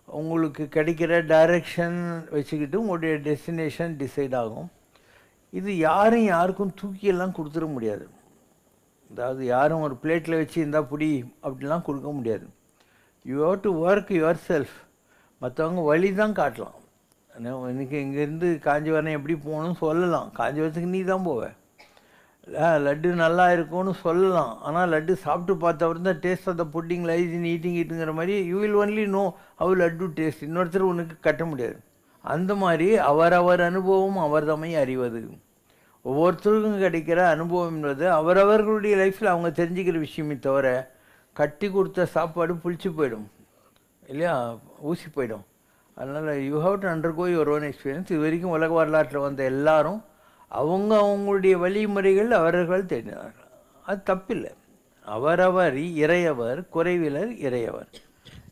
C: உங்களுக்கு கிடைக்கிற டைரெக்ஷன் வச்சுக்கிட்டு உங்களுடைய டெஸ்டினேஷன் டிசைட் ஆகும். இது யாருக்கும் தூக்கியெல்லாம் கொடுத்துட முடியாது. அதாவது யாரும் ஒரு பிளேட்டில் வச்சு இருந்தால் புடி அப்படிலாம் கொடுக்க முடியாது. You have to work your self. மற்றவங்க வழி தான் காட்டலாம். இன்றைக்கி இங்கேருந்து காஞ்சிபுரம் எப்படி போகணும்னு சொல்லலாம், காஞ்சிபுரத்துக்கு நீ தான் போவ. லட்டு நல்லா இருக்கும்னு சொல்லலாம், ஆனால் லட்டு சாப்பிட்டு பார்த்தவரை தான் taste of the pudding lies in ஈட்டிங்கிற மாதிரி you will only know how laddu taste. இன்னொருத்தர் உனக்கு கட்ட முடியாது. அந்த மாதிரி அவரவர் அனுபவம் அவர் தம்மை அறிவது. ஒவ்வொருத்தருக்கும் கிடைக்கிற அனுபவம் என்பது அவரவர்களுடைய லைஃப்பில் அவங்க தெரிஞ்சுக்கிற விஷயமே தவிர கட்டி கொடுத்த சாப்பாடு புளிச்சு போயிடும் இல்லையா, ஊசி போயிடும். அதனால் you have to undergo your own experience. இது வரைக்கும் உலக வரலாற்றில் வந்த எல்லாரும் அவங்களுடைய வழிமுறைகள் அவர்கள் தெரிஞ்சார்கள். அது தப்பில்லை. அவரவர் இறையவர் குறைவிலர் இறையவர்.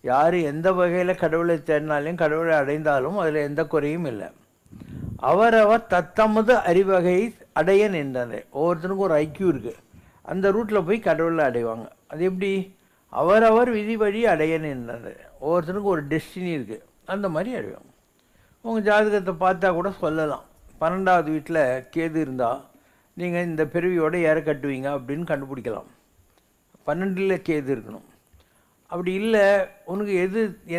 C: யார் எந்த வகையில் கடவுளை தேடினாலும் கடவுளை அடைந்தாலும் அதில் எந்த குறையும் இல்லை. அவரவர் தத்தமது அறிவகை அடைய நின்றார். ஒவ்வொருத்தருக்கும் ஒரு ஐக்கியூ இருக்குது, அந்த ரூட்டில் போய் கடவுளை அடைவாங்க. அது எப்படி? அவரவர் விதி வழி அடைய நின்றார். ஒவ்வொருத்தருக்கும் ஒரு டெஸ்டினி இருக்குது, அந்த மாதிரி அடைவாங்க. உங்கள் ஜாதகத்தை பார்த்தா கூட சொல்லலாம், 12வது வீட்டில் கேது இருந்தால் நீங்கள் இந்த பிறவியோடு ஏற கட்டுவீங்க அப்படின்னு கண்டுபிடிக்கலாம். 12ல் கேது இருக்கணும். அப்படி இல்லை உனக்கு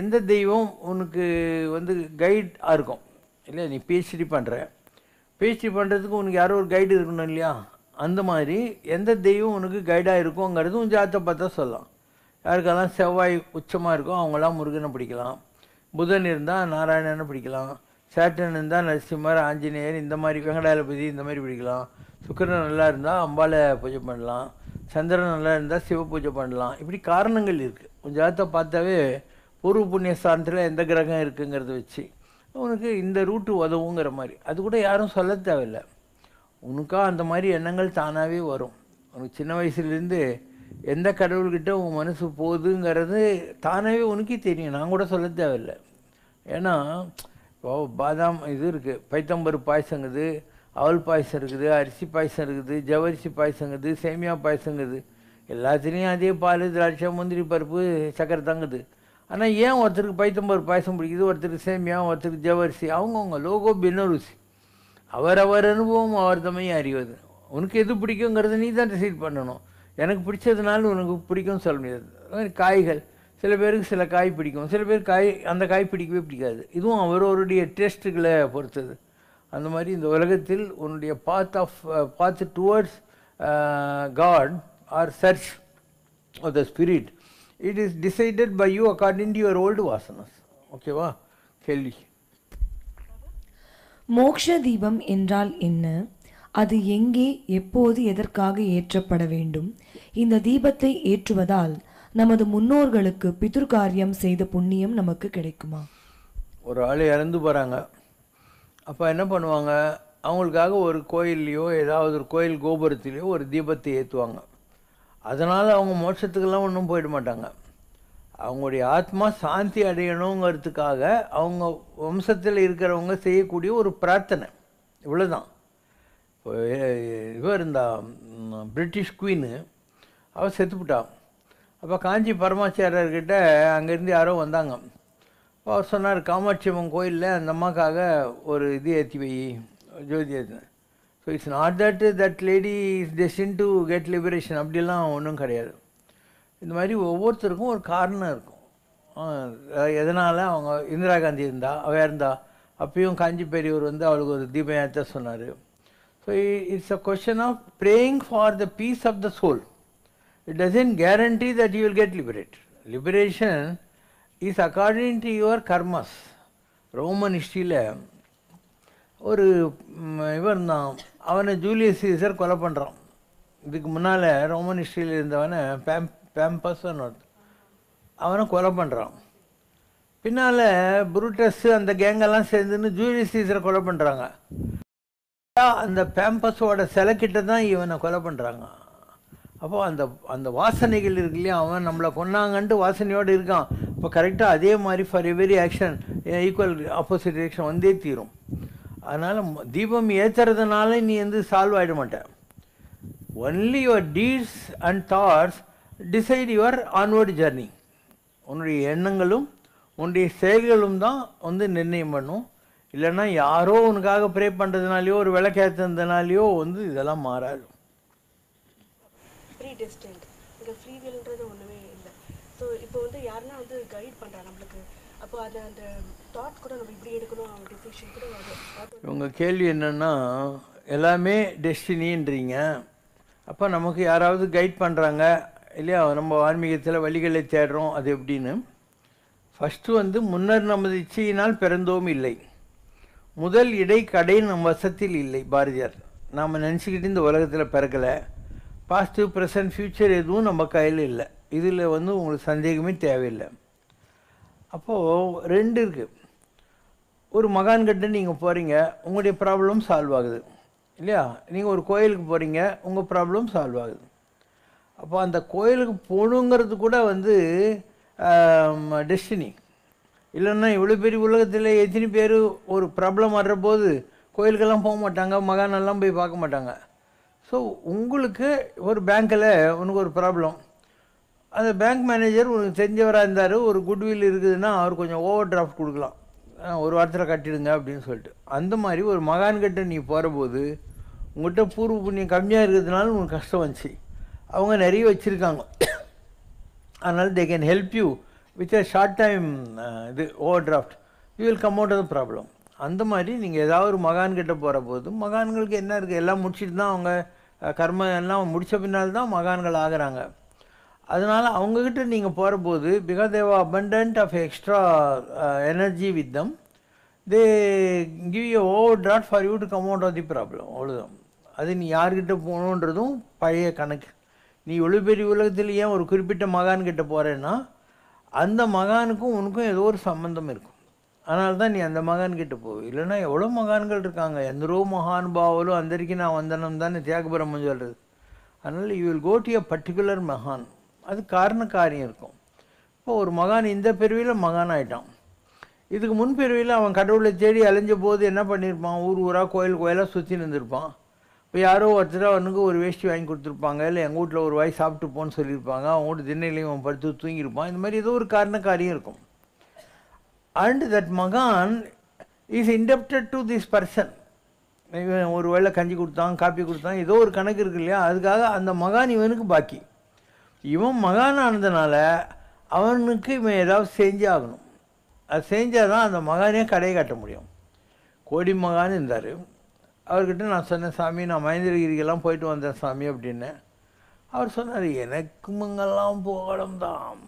C: எந்த தெய்வம் உனக்கு வந்து கைடாக இருக்கும் இல்லை, நீ பிஹெச்டி பண்ணுறதுக்கு உனக்கு யாரோ ஒரு கைடு இருக்கணும் இல்லையா, அந்த மாதிரி எந்த தெய்வம் உனக்கு கைடாக இருக்குங்கிறது உன் ஜாதகத்தை பார்த்தா சொல்லலாம். யாருக்கெல்லாம் செவ்வாய் உச்சமாக இருக்கோ அவங்களாம் முருகனை பிடிக்கலாம், புதன் இருந்தால் நாராயணனை பிடிக்கலாம், சேட்டன் இருந்தால் நரசிம்மர் ஆஞ்சநேயர் இந்த மாதிரி வெங்கடாயலபதி இந்த மாதிரி பிடிக்கலாம், சுக்கிரன் நல்லா இருந்தால் அம்பாளை பூஜை பண்ணலாம், சந்திரன் நல்லா இருந்தால் சிவ பூஜை பண்ணலாம். இப்படி காரணங்கள் இருக்குது. உன் ஜாதகத்தை பார்த்தாவே பூர்வ புண்ணிய ஸ்தானத்தில் எந்த கிரகம் இருக்குங்கிறத வச்சு உனக்கு இந்த ரூட்டு உதவுங்கிற மாதிரி. அது கூட யாரும் சொல்ல தேவையில்லை, உனக்கா அந்த மாதிரி எண்ணங்கள் தானாகவே வரும். உனக்கு சின்ன வயசுலேருந்து எந்த கடவுள்கிட்ட உன் மனசு போகுதுங்கிறது தானாகவே உனக்கே தெரியும், நான் கூட சொல்ல தேவையில்லை. ஏன்னா இப்போ பாதாம் இது இருக்குது, பைத்தம்பருப்பு பாயசங்குது, அவல் பாயசம் இருக்குது, அரிசி பாயசம் இருக்குது, ஜவரிசி பாயசங்குது, சேமியா பாயசங்குது, எல்லாத்துலேயும் அதே பால் திராட்சை முந்திரி பருப்பு சக்கரை தங்குது. ஆனால் ஏன் ஒருத்தருக்கு பைத்தம்பருப்பு பாயசம் பிடிக்குது, ஒருத்தருக்கு சேமியா, ஒருத்தருக்கு ஜவரிசி, அவங்கவுங்க லோகோ பின்ன ருசி. அவரவர் அனுபவம் அவர் தம்மையும் அறிவது. உனக்கு எது பிடிக்குங்கிறத நீ தான் டிசைட் பண்ணணும். எனக்கு பிடிச்சதுனால உனக்கு பிடிக்கும்னு சொல்ல முடியாது. காய்கள் சில பேருக்கு சில காய் பிடிக்கும், சில பேர் அந்த காய் பிடிக்கவே பிடிக்காது. இதுவும் அவரவருடைய டேஸ்ட்டுகளை பொறுத்தது. அந்த மாதிரி இந்த உலகத்தில் உன்னுடைய path towards God or search of the spirit, it is decided by you according to your old vasanas. ஓகேவா? கேள்வி.
B: மோக்ஷ தீபம் என்றால் என்ன? அது எங்கே, எப்போது, எதற்காக ஏற்றப்பட வேண்டும்? இந்த தீபத்தை ஏற்றுவதால் நமது முன்னோர்களுக்கு பிதுர்காரியம் செய்த புண்ணியம் நமக்கு கிடைக்குமா?
C: ஒரு ஆள் இறந்து போகிறாங்க, அப்போ என்ன பண்ணுவாங்க, அவங்களுக்காக ஒரு கோயில்லையோ ஏதாவது ஒரு கோயில் கோபுரத்துலேயோ ஒரு தீபத்தை ஏற்றுவாங்க. அதனால் அவங்க மோட்சத்துக்கெல்லாம் ஒன்றும் போயிட மாட்டாங்க. அவங்களுடைய ஆத்மா சாந்தி அடையணுங்கிறதுக்காக அவங்க வம்சத்தில் இருக்கிறவங்க செய்யக்கூடிய ஒரு பிரார்த்தனை, இவ்வளோதான். இப்போ இவர் இருந்தா பிரிட்டிஷ் குவீனு, அவள் செத்துப்பிட்டான். அப்போ காஞ்சி பரமாச்சாரியர்கிட்ட அங்கேருந்து யாரோ வந்தாங்க. அப்போ அவர் சொன்னார், காமாட்சி அம்மன் கோயிலில் அந்த அம்மாக்காக ஒரு இது ஏற்றி வை, ஜோதி ஏற்றினேன். So it's not that lady is destined to get liberation, அப்படிலாம் ஒன்றும் கிடையாது. இந்த மாதிரி ஒவ்வொருத்தருக்கும் ஒரு காரணம் இருக்கும். எதனால் அவங்க இந்திரா காந்தி இருந்தா, அவள் இருந்தா, அப்பயும் காஞ்சி பெரியவர் வந்து அவளுக்கு ஒரு தீபம் ஏற்ற சொன்னார். So it's a question of praying for the peace of the soul. It doesn't guarantee that you will get liberated. Liberation is according to your karmas. Roman ஹிஸ்ட்ரியில் ஒரு இவர் இருந்தான், அவனை ஜூலியஸ் சீசர் கொலை பண்ணுறான். இதுக்கு முன்னால் ரோமன் ஹிஸ்ட்ரியில் இருந்தவனை பேம்பஸ்ன்னு அவனை கொலை பண்ணுறான். பின்னால் புரூட்டஸ் அந்த கேங்கெல்லாம் சேர்ந்துன்னு ஜூலியஸ் சீசரை கொலை பண்ணுறாங்க. அந்த பேம்பஸோட சிலைக்கிட்ட தான் இவனை கொலை பண்ணுறாங்க. அப்போது அந்த அந்த வாசனைகள் இருக்கு இல்லையா, அவன் நம்மளை கொன்னாங்கன்ட்டு வாசனையோடு இருக்கான். இப்போ கரெக்டாக அதே மாதிரி for every action equal opposite reaction வந்தே தீரும். அதனால் தீபம் ஏற்றுறதுனால நீ வந்து சால்வ் ஆகிட மாட்டேன். Only your deeds and thoughts decide your onward journey. உன்னுடைய எண்ணங்களும் உன்னுடைய செயல்களும் தான் வந்து நிர்ணயம் பண்ணும். இல்லைன்னா யாரோ உனக்காக ப்ரே பண்ணுறதுனாலையோ ஒரு விளக்கேற்றுறதுனாலையோ வந்து இதெல்லாம் மாறாது.
E: ப்ரீ டெஸ்டின்ட், இங்கே ஃப்ரீ வில்ன்றது ஒன்றுமே இல்லை. ஸோ இப்போ வந்து யாருன்னா வந்து கைட் பண்ணுறா நம்மளுக்கு, அப்போ அது அந்த தாட் கூட நம்ம இப்படி எடுக்கணும், அவங்க டிசிஷன் கூட வரும்.
C: உங்கள் கேள்வி என்னென்னா, எல்லாமே டெஸ்டினின்றீங்க, அப்போ நமக்கு யாராவது கைட் பண்ணுறாங்க இல்லையா, நம்ம ஆன்மீகத்தில் வழிகளை தேடுறோம், அது எப்படின்னு. ஃபஸ்ட்டு வந்து முன்னர் நமது இச்சையினால் பிறந்தோம் இல்லை, முதல் இடை கடை நம் வசத்தில் இல்லை. பாரதியார். நாம் நினச்சிக்கிட்டு இந்த உலகத்தில் பிறக்கலை, பாஸ்ட்டு ப்ரெசன்ட் ஃப்யூச்சர் எதுவும் நம்ம கையில் இல்லை. இதில் வந்து உங்களுக்கு சந்தேகமே தேவையில்லை. அப்போது ரெண்டு இருக்குது. ஒரு மகான்கிட்ட நீங்கள் போகிறீங்க, உங்களுடைய ப்ராப்ளம் சால்வ் ஆகுது இல்லையா. நீங்கள் ஒரு கோயிலுக்கு போகிறீங்க, உங்கள் ப்ராப்ளம் சால்வ் ஆகுது. அப்போ அந்த கோயிலுக்கு போகணுங்கிறது கூட வந்து டெஸ்டினி. இல்லைன்னா இவ்வளோ பெரிய உலகத்தில் எத்தனை பேர் ஒரு ப்ராப்ளம் வர்றபோது கோயிலுக்கெல்லாம் போக மாட்டாங்க, மகானெல்லாம் போய் பார்க்க மாட்டாங்க. ஸோ உங்களுக்கு ஒரு பேங்க்கில் உனக்கு ஒரு ப்ராப்ளம், அந்த பேங்க் மேனேஜர் உனக்கு தெரிஞ்சவராக இருந்தார், ஒரு குட்வில் இருக்குதுன்னா அவர் கொஞ்சம் ஓவர் டிராஃப்ட் கொடுக்கலாம், ஒரு வாரத்தில் கட்டிடுங்க அப்படின்னு சொல்லிட்டு. அந்த மாதிரி ஒரு மகான்கிட்ட நீ போகிறபோது உங்கள்கிட்ட பூர்வ புண்ணியம் கம்மியாக இருக்கிறதுனால உனக்கு கஷ்டம் வந்துச்சு, அவங்க நிறைய வச்சுருக்காங்க, அதனால் they can help you with a short time இது overdraft, you will come out of the problem. அந்த மாதிரி நீங்கள் ஏதாவது ஒரு மகான்கிட்ட போகிற போது, மகான்களுக்கு என்ன இருக்குது, எல்லாம் முடிச்சுட்டு தான் அவங்க கர்ம எல்லாம் முடித்த பின்னால் தான் மகான்கள் ஆகிறாங்க. அதனால் அவங்கக்கிட்ட நீங்கள் போகிற போது, because they abundant of extra energy with them, they give you overdraft for you to come out of the problem. அவ்வளோதான். அது நீ யார்கிட்ட போகணுன்றதும் பழைய கணக்கு. நீ இவ்வளோ பெரிய உலகத்தில் ஏன் ஒரு குறிப்பிட்ட மகான்கிட்ட போகிறேன்னா, அந்த மகானுக்கும் உனக்கும் ஏதோ ஒரு சம்பந்தம் இருக்கும், அதனால தான் நீ அந்த மகான்கிட்ட போய். இல்லைன்னா எவ்வளோ மகான்கள் இருக்காங்க, எந்தரோ மகானுபாவலும் அந்தரிக்கு நான் வந்தனம் தானே தியாகபிரம்மன் சொல்கிறது. அதனால் you will go to a particular மகான், அது காரண காரியம் இருக்கும். இப்போ ஒரு மகான் இந்த பிறவியில் மகான் ஆகிட்டான், இதுக்கு முன் பிறவியில் அவன் கடவுளை தேடி அலைஞ்ச போது என்ன பண்ணியிருப்பான், ஊர் ஊராக கோயில் கோயிலாக சுற்றி நின்றுருப்பான். இப்போ யாரோ ஒருத்தர் அவனுக்கு ஒரு வேஷ்டி வாங்கி கொடுத்துருப்பாங்க, இல்லை எங்கள் வீட்டில் ஒரு வாய் சாப்பிட்டு போன்னு சொல்லியிருப்பாங்க, அவங்க வீட்டு திண்ணையிலையும் அவன் படுத்து தூங்கியிருப்பான். இந்த மாதிரி ஏதோ ஒரு காரண காரியம் இருக்கும். அண்ட் தட் மகான் இஸ் இண்டப்டட் டு திஸ் பர்சன். இவன் ஒரு வேளை கஞ்சி கொடுத்தான், காப்பி கொடுத்தான், ஏதோ ஒரு கணக்கு இருக்கு இல்லையா, அதுக்காக அந்த மகான் இவனுக்கு பாக்கி. இவன் மகான் ஆனதுனால அவனுக்கு இவன் ஏதாவது செஞ்சே ஆகணும். அது செஞ்சால் தான் அந்த மகானே கடையை காட்ட முடியும். கோடி மகான் இருந்தார், அவர்கிட்ட நான் சொன்னேன், சாமி நான் மகேந்திரகிரிக்கெல்லாம் போயிட்டு வந்தேன் சாமி அப்படின்னு. அவர் சொன்னார், எனக்கும் இங்கெல்லாம் போகணும் தான்,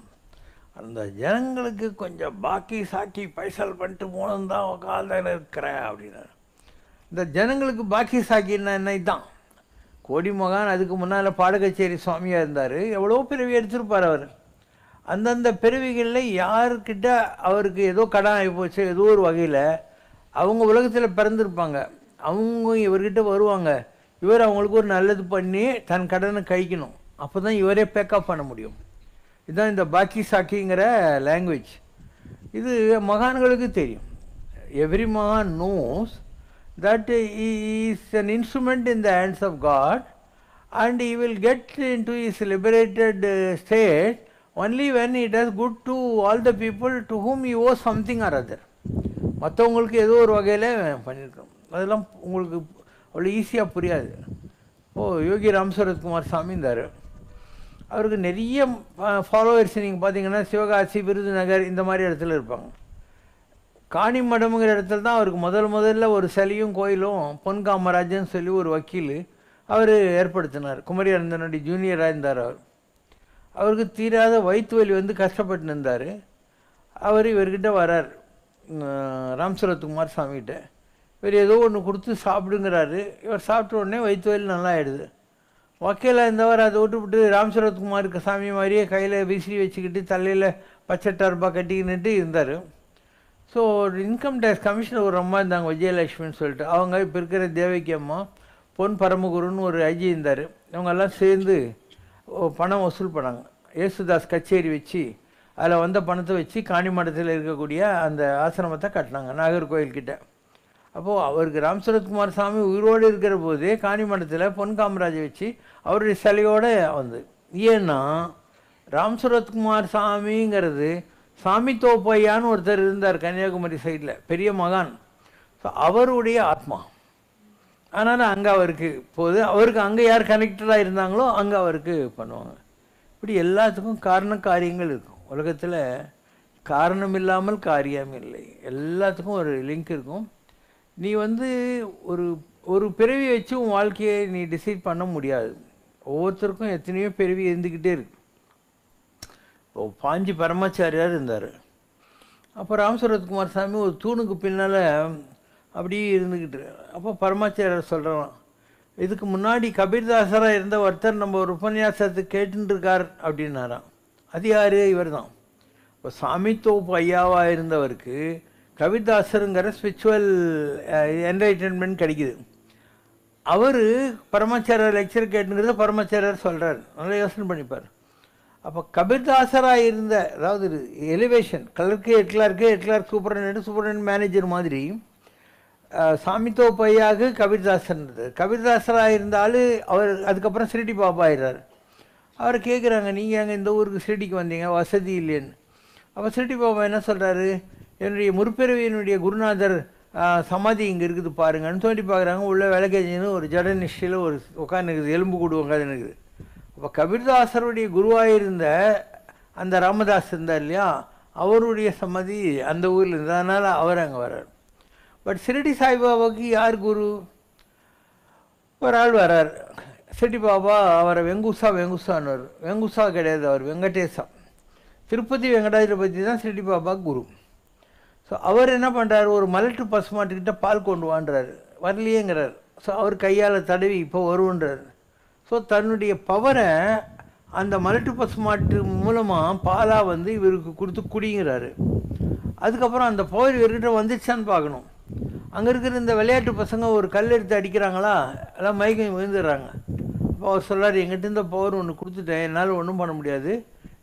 C: அந்த ஜனங்களுக்கு கொஞ்சம் பாக்கி சாக்கி பைசல் பண்ணிட்டு போகணும் தான் உட்காந்து இருக்கிறேன் அப்படின்னாரு. இந்த ஜனங்களுக்கு பாக்கி சாக்கின்னா என்ன இதுதான். கோடி மகான் அதுக்கு முன்னால் பாடகச்சேரி சுவாமியாக இருந்தார். எவ்வளோ பிறவி எடுத்திருப்பார் அவர். அந்தந்த பிறவிகளில் யாருக்கிட்ட அவருக்கு ஏதோ கடன் ஆகி போச்சு, ஏதோ ஒரு வகையில் அவங்க உலகத்தில் பிறந்திருப்பாங்க. அவங்க இவர்கிட்ட வருவாங்க. இவர் அவங்களுக்கு ஒரு நல்லது பண்ணி தன் கடனை கழிக்கணும். அப்போ தான் இவரே பேக்கப் பண்ண முடியும். இதுதான் இந்த பாக்கி சாக்கிங்கிற லாங்குவேஜ். இது மகான்களுக்கு தெரியும். எவ்ரி மகான் nose that he is an instrument in the hands of God and he will get into his liberated state only when he does good to all the people to whom he owes something or other. மற்றவங்களுக்கு ஏதோ ஒரு வகையில் பண்ணியிருக்கோம். அதெல்லாம் உங்களுக்கு அவ்வளோ ஈஸியாக புரியாது. யோகி ராம் சரத்குமார் சாமி இருந்தார். அவருக்கு நிறைய ஃபாலோவர்ஸ் நீங்கள் பார்த்தீங்கன்னா சிவகாசி, விருதுநகர் இந்த மாதிரி இடத்துல இருப்பாங்க. காணிமடம்ங்கிற இடத்துல தான் அவருக்கு முதல்ல ஒரு சிலையும் கோயிலும் பொன் காமராஜன் சொல்லி ஒரு வக்கீல் அவர் ஏற்படுத்தினார். குமரி அனந்தனுடைய ஜூனியராக இருந்தார். அவருக்கு தீராத வயிற்று வலி வந்து கஷ்டப்பட்டு இருந்தார். அவர் இவர்கிட்ட வரார், ராம் சரத்குமார் சாமிகிட்ட. இவர் ஏதோ ஒன்று கொடுத்து சாப்பிடுங்கிறாரு. இவர் சாப்பிட்ட உடனே வயிற்று வலி நல்லா ஆகிடுது. வக்கீலாக இருந்தவர் அதை விட்டுவிட்டு ராம் சரத்குமாருக்கு சாமி மாதிரியே கையில் விசிறி வச்சுக்கிட்டு தலையில் பச்சை டர்பா கட்டிக்கிட்டு இருந்தார். ஸோ இன்கம் டேக்ஸ் கமிஷனர் ஒரு அம்மா இருந்தாங்க, விஜயலட்சுமின்னு சொல்லிட்டு. அவங்க இப்போ இருக்கிற தேவகி அம்மா, பொன் பரமகுருன்னு ஒரு ஐஜி இருந்தார். இவங்கெல்லாம் சேர்ந்து பணம் வசூல் பண்ணாங்க. ஏசுதாஸ் கச்சேரி வச்சு அதில் வந்த பணத்தை வச்சு காணிமடத்தில் இருக்கக்கூடிய அந்த ஆசிரமத்தை கட்டினாங்க நாகர்கோயில்கிட்ட. அப்போது அவருக்கு ராம் சரத்குமார் சாமி உயிரோடு இருக்கிற போதே காணிமடத்தில் பொன் காமராஜை வச்சு அவருடைய சிலையோடு வந்து. ஏன்னா ராம் சரத்குமார் சாமிங்கிறது சாமி தோப்பையான்னு ஒருத்தர் இருந்தார் கன்னியாகுமரி சைடில், பெரிய மகான். ஸோ அவருடைய ஆத்மா. அதனால் அங்கே அவருக்கு போகுது. அவருக்கு அங்கே யார் கனெக்டடாக இருந்தாங்களோ அங்கே அவருக்கு பண்ணுவாங்க. இப்படி எல்லாத்துக்கும் காரண காரியங்கள் இருக்கும். உலகத்தில் காரணம் இல்லாமல் காரியம் இல்லை. எல்லாத்துக்கும் ஒரு லிங்க் இருக்கும். நீ வந்து ஒரு பிறவி வச்சு உன் வாழ்க்கையை நீ டிசைட் பண்ண முடியாது. ஒவ்வொருத்தருக்கும் எத்தனையோ பிறவி இருந்துக்கிட்டே இருக்கு. பாஞ்சி பரமாச்சாரியார் இருந்தார். அப்போ ராம் சரத்குமார் சாமி ஒரு தூணுக்கு பின்னால் அப்படியே இருந்துக்கிட்டு. அப்போ பரமாச்சாரியார் சொல்கிறான், இதுக்கு முன்னாடி கபீர்தாசராக இருந்த ஒருத்தர் நம்ம ஒரு உபன்யாசத்துக்கு கேட்டுருக்கார் அப்படின்னாராம். அது யார்? இவர் தான். இப்போ சாமித்தோப்பு ஐயாவாக இருந்தவருக்கு கபீர்தாசருங்கிற ஸ்பிரிச்சுவல் என்லைட்டன்மெண்ட் கிடைக்குது. அவர் பரமாச்சாரியார் லெக்சர் கேட்டுங்கிறத பரமாச்சாரியார் சொல்கிறார். நல்லா யோசனை பண்ணிப்பார். அப்போ கபீர்தாசராக இருந்த, அதாவது எலிவேஷன், கிளர்க்கு சூப்பரண்ட் மேனேஜர் மாதிரி சாமித்தோப்பையாக கபீர்தாசர் இருந்தது. கபீர்தாசராக இருந்தாலும் அவர் அதுக்கப்புறம் ஷிரடி பாபா ஆயிடுறார். அவரை கேட்குறாங்க, நீங்கள் அங்கே இந்த ஊருக்கு ஷிரடிக்கு வந்தீங்க, வசதி இல்லைன்னு. அப்போ ஷிரடி பாபா என்ன சொல்கிறாரு, என்னுடைய முற்பிறவியினுடைய குருநாதர் சமாதி இங்கே இருக்குது பாருங்கன்னு தோண்டி பார்க்குறாங்க. உள்ள விளக்கேஜின்னு ஒரு ஜட நிஷ்டையில் ஒரு உட்காந்துருக்குது, எலும்பு கூடு உட்காந்துருக்குது. அப்போ கபீர்தாசருடைய குருவாயிருந்த அந்த ராமதாஸ் இருந்தார் இல்லையா, அவருடைய சமாதி அந்த ஊரில் இருந்தது. அதனால் அவர் அங்கே வர்றார். பட் ஷிரடி சாய்பாபாவுக்கு யார் குரு? ஒரு ஆள் வர்றார். ஷிரடி பாபா அவரை வெங்குசான்னு. வெங்குசா கிடையாது, அவர் வெங்கடேசா. திருப்பதி வெங்கடாஜலபதி தான் ஷிரடி பாபா குரு. ஸோ அவர் என்ன பண்ணுறாரு, ஒரு மலட்டு பசுமாட்டுக்கிட்ட பால் கொண்டு வான்றார். வரலையேங்கிறார். ஸோ அவர் கையால் தடவி இப்போ வருன்றார். ஸோ தன்னுடைய பவரை அந்த மலட்டு பசுமாட்டு மூலமாக பாலாக வந்து இவருக்கு கொடுத்து குடிங்கிறாரு. அதுக்கப்புறம் அந்த பவர் இவர்கிட்ட வந்துடுச்சான்னு பார்க்கணும். அங்கே இருக்கிற இந்த விளையாட்டு பசங்க ஒரு கல் எடுத்து அடிக்கிறாங்களா, எல்லாம் மயக்கம் விழுந்துடுறாங்க. அப்போ அவர் சொல்கிறார், எங்கிட்ட இந்த பவர் ஒன்று கொடுத்துட்டேன், என்னால் ஒன்றும் பண்ண முடியாது,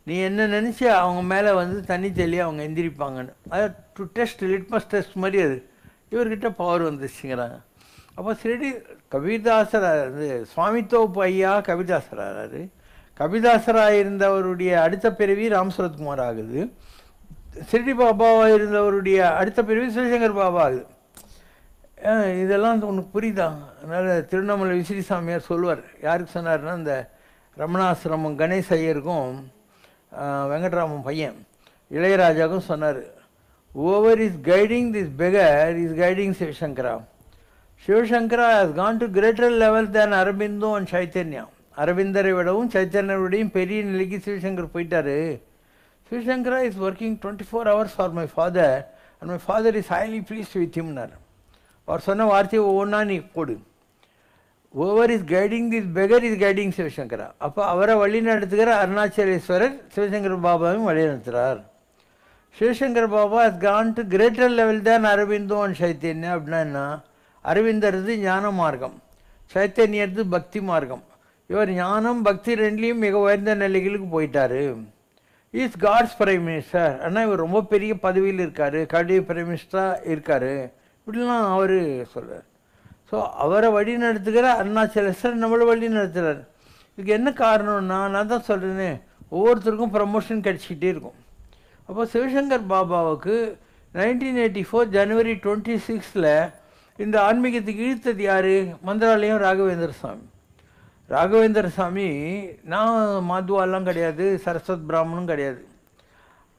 C: நீ என்ன நினச்சி அவங்க மேலே வந்து தண்ணி தெளி அவங்க எந்திரிப்பாங்கன்னு. அது டு டெஸ்ட், லிட்மஸ் டெஸ்ட் மாதிரி அது. இவர்கிட்ட பவர் வந்துச்சுங்கிறாங்க. அப்போ ஷிரடி கபீர்தாசர் சுவாமித்தோப்பு ஐயா கபீர்தாசராகிறாரு. கபீர்தாசராக இருந்தவருடைய அடுத்த பிறவி ராம் சரத்குமார் ஆகுது. ஷிரடி பாபாவாக இருந்தவருடைய அடுத்த பிறவி சிவசங்கர் பாபா ஆகுது. இதெல்லாம் உனக்கு புரியுதா? அதனால் திருவண்ணாமலை விசிறி சாமியார் சொல்லுவார். யாருக்கு சொன்னார்னா, இந்த ரமணாசிரமம் கணேஷ் ஐயருக்கும் வெங்கட்ராமன் பையன் இளையராஜாவுக்கும் சொன்னார், whoever is guiding this beggar is guiding Shivashankara. Shivashankara has gone to greater level than Aurobindo and Chaitanya. அரவிந்தரை விடவும் சைத்தன்யருடையும் பெரிய நிலைக்கு சிவசங்கர் போயிட்டாரு. Shivashankara is working 24 hours for my father and my father is highly pleased with ஹிம்னார். அவர் சொன்ன வார்த்தையை ஒவ்வொன்றா நீ போடு. Over is guiding this beggar is guiding Shivashankara. அப்போ அவரை வழி நடத்துகிற அருணாச்சலேஸ்வரர் சிவசங்கர பாபாவையும் வழி நடத்துகிறார். Shivashankar Baba has gone to greater level than Aurobindo and Chaitanya. அப்படின்னா என்ன? அரவிந்தரது ஞான மார்க்கம், சைத்தன்யது பக்தி மார்க்கம். இவர் ஞானம் பக்தி ரெண்டுலேயும் மிக உயர்ந்த நிலைகளுக்கு போயிட்டாரு. Is God's prime minister. ஆனால் இவர் ரொம்ப பெரிய பதவியில் இருக்கார், கடி பிரைம் மினிஸ்டராக இருக்கார், இப்படிலாம் அவர் சொல்கிறார். ஸோ அவரை வழி நடத்துகிற அருணாச்சலேஸ்வரர் நம்மளை வழி நடத்துகிறார். இதுக்கு என்ன காரணம்னா, நான் தான் சொல்கிறேனே, ஒவ்வொருத்தருக்கும் ப்ரமோஷன் கிடச்சிக்கிட்டே இருக்கும். அப்போ சிவசங்கர் பாபாவுக்கு 1984 ஜனவரி 26 இந்த ஆன்மீகத்துக்கு இழுத்தது யார்? மந்திராலயம் ராகவேந்திர சாமி. ராகவேந்திர சாமி, நான் மாதுவாலாம் கிடையாது, சரஸ்வத் பிராமணும் கிடையாது.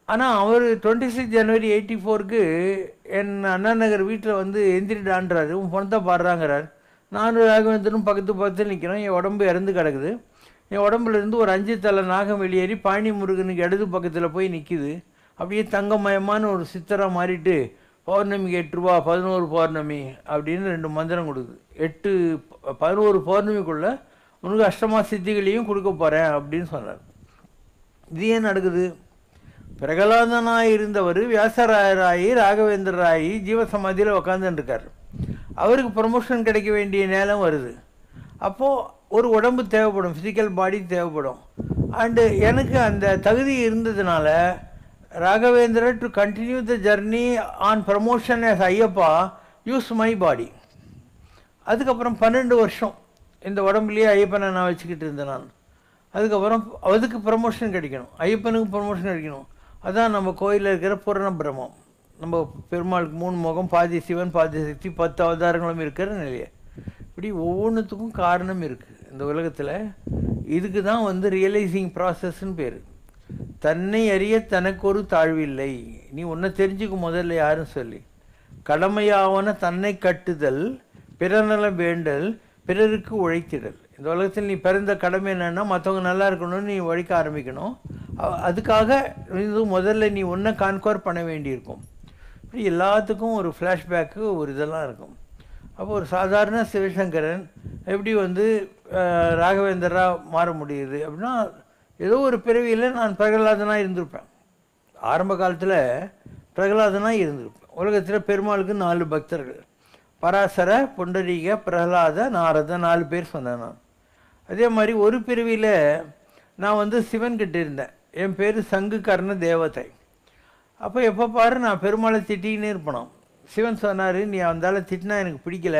C: ஆனால் அவர் 26 ஜனவரி 84 என் அண்ணா நகர் வீட்டில் வந்து எந்திரிடான்றாரு, உன் பணத்தை பாடுறாங்கிறார். நானும் ராகவேந்திரனும் பக்கத்தில் நிற்கிறோம். என் உடம்பு இறந்து கிடக்குது. என் உடம்புலேருந்து ஒரு 5 தலை நாகம் வெளியேறி பழனி முருகனுக்கு இடது பக்கத்தில் போய் நிற்கிது. அப்படியே தங்கமயமான ஒரு சித்தராக மாறிட்டு, பௌர்ணமிக்கு 8 ரூபா, 11 பௌர்ணமி அப்படின்னு 2 மந்திரம் கொடுக்குது. 11 பௌர்ணமிக்குள்ளே உனக்கு அஷ்டமா சித்திகளையும் கொடுக்க போகிறேன் அப்படின்னு சொன்னார். இது ஏன் நடக்குது? பிரகலாதனாக இருந்தவர் வியாசராயராயி ராகவேந்திரராயி ஜீவசமாதியில் உக்காந்துருக்கார். அவருக்கு ப்ரமோஷன் கிடைக்க வேண்டிய நேரம் வருது. அப்போது ஒரு உடம்பு தேவைப்படும், ஃபிசிக்கல் பாடி தேவைப்படும். அண்டு எனக்கு அந்த தகுதி இருந்ததுனால Raghavendra to continue the journey on promotion as Ayyappa use my body. அதுக்கப்புறம் 12 வருஷம் இந்த உடம்புலேயே ஐயப்பனை நான் வச்சுக்கிட்டு இருந்தேன் நான். அதுக்கப்புறம் அதுக்கு ப்ரமோஷன் கிடைக்கணும், ஐயப்பனுக்கு ப்ரமோஷன் கிடைக்கணும். அதான் நம்ம கோயிலில் இருக்கிற பூரண பிரம்மம். நம்ம பெருமாளுக்கு 3 முகம், பாதி சிவன் பாதி சக்தி, 10 அவதாரங்களும் இருக்கிற நிலையை. இப்படி ஒவ்வொன்றுத்துக்கும் காரணம் இருக்குது இந்த உலகத்தில். இதுக்கு தான் வந்து ரியலைசிங் ப்ராசஸ்ன்னு பேர். தன்னை அறிய தனக்கு ஒரு தாழ்வில்லை. நீ உன்னை தெரிஞ்சுக்கும் முதல்ல யாரும் சொல்லி. கடமையாவன தன்னை கட்டுதல், பிறநல வேண்டல், பிறருக்கு உழைத்திடல். இந்த உலகத்தில் நீ பிறந்த கடமை என்னென்னா, மற்றவங்க நல்லா இருக்கணும்னு நீ உழைக்க ஆரம்பிக்கணும். அதுக்காக இது முதல்ல நீ ஒன்றை கான்கோர் பண்ண வேண்டியிருக்கும். இப்படி எல்லாத்துக்கும் ஒரு ஃப்ளாஷ்பேக்கு ஒரு இதெல்லாம் இருக்கும். அப்போ ஒரு சாதாரண சிவசங்கரன் எப்படி வந்து ராகவேந்தராக மாற முடியுது அப்படின்னா, ஏதோ ஒரு பிறவியில் நான் பிரகலாதனாக இருந்திருப்பேன். ஆரம்ப காலத்தில் பிரகலாதனாக இருந்திருப்பேன். உலகத்தில் பெருமாளுக்கு 4 பக்தர்கள், பராசர, புண்டரீக, பிரகலாத, நாரத, 4 பேர் சொன்னேன் நான். அதே மாதிரி ஒரு பிறவியில் நான் வந்து சிவன்கிட்ட இருந்தேன். என் பேர் சங்கு கர்ண தேவதை. அப்போ எப்போ பாரு நான் பெருமாளை திட்டின்னு இருப்பேன். சிவன் சொன்னார், நீ அந்தால திட்டினா எனக்கு பிடிக்கல,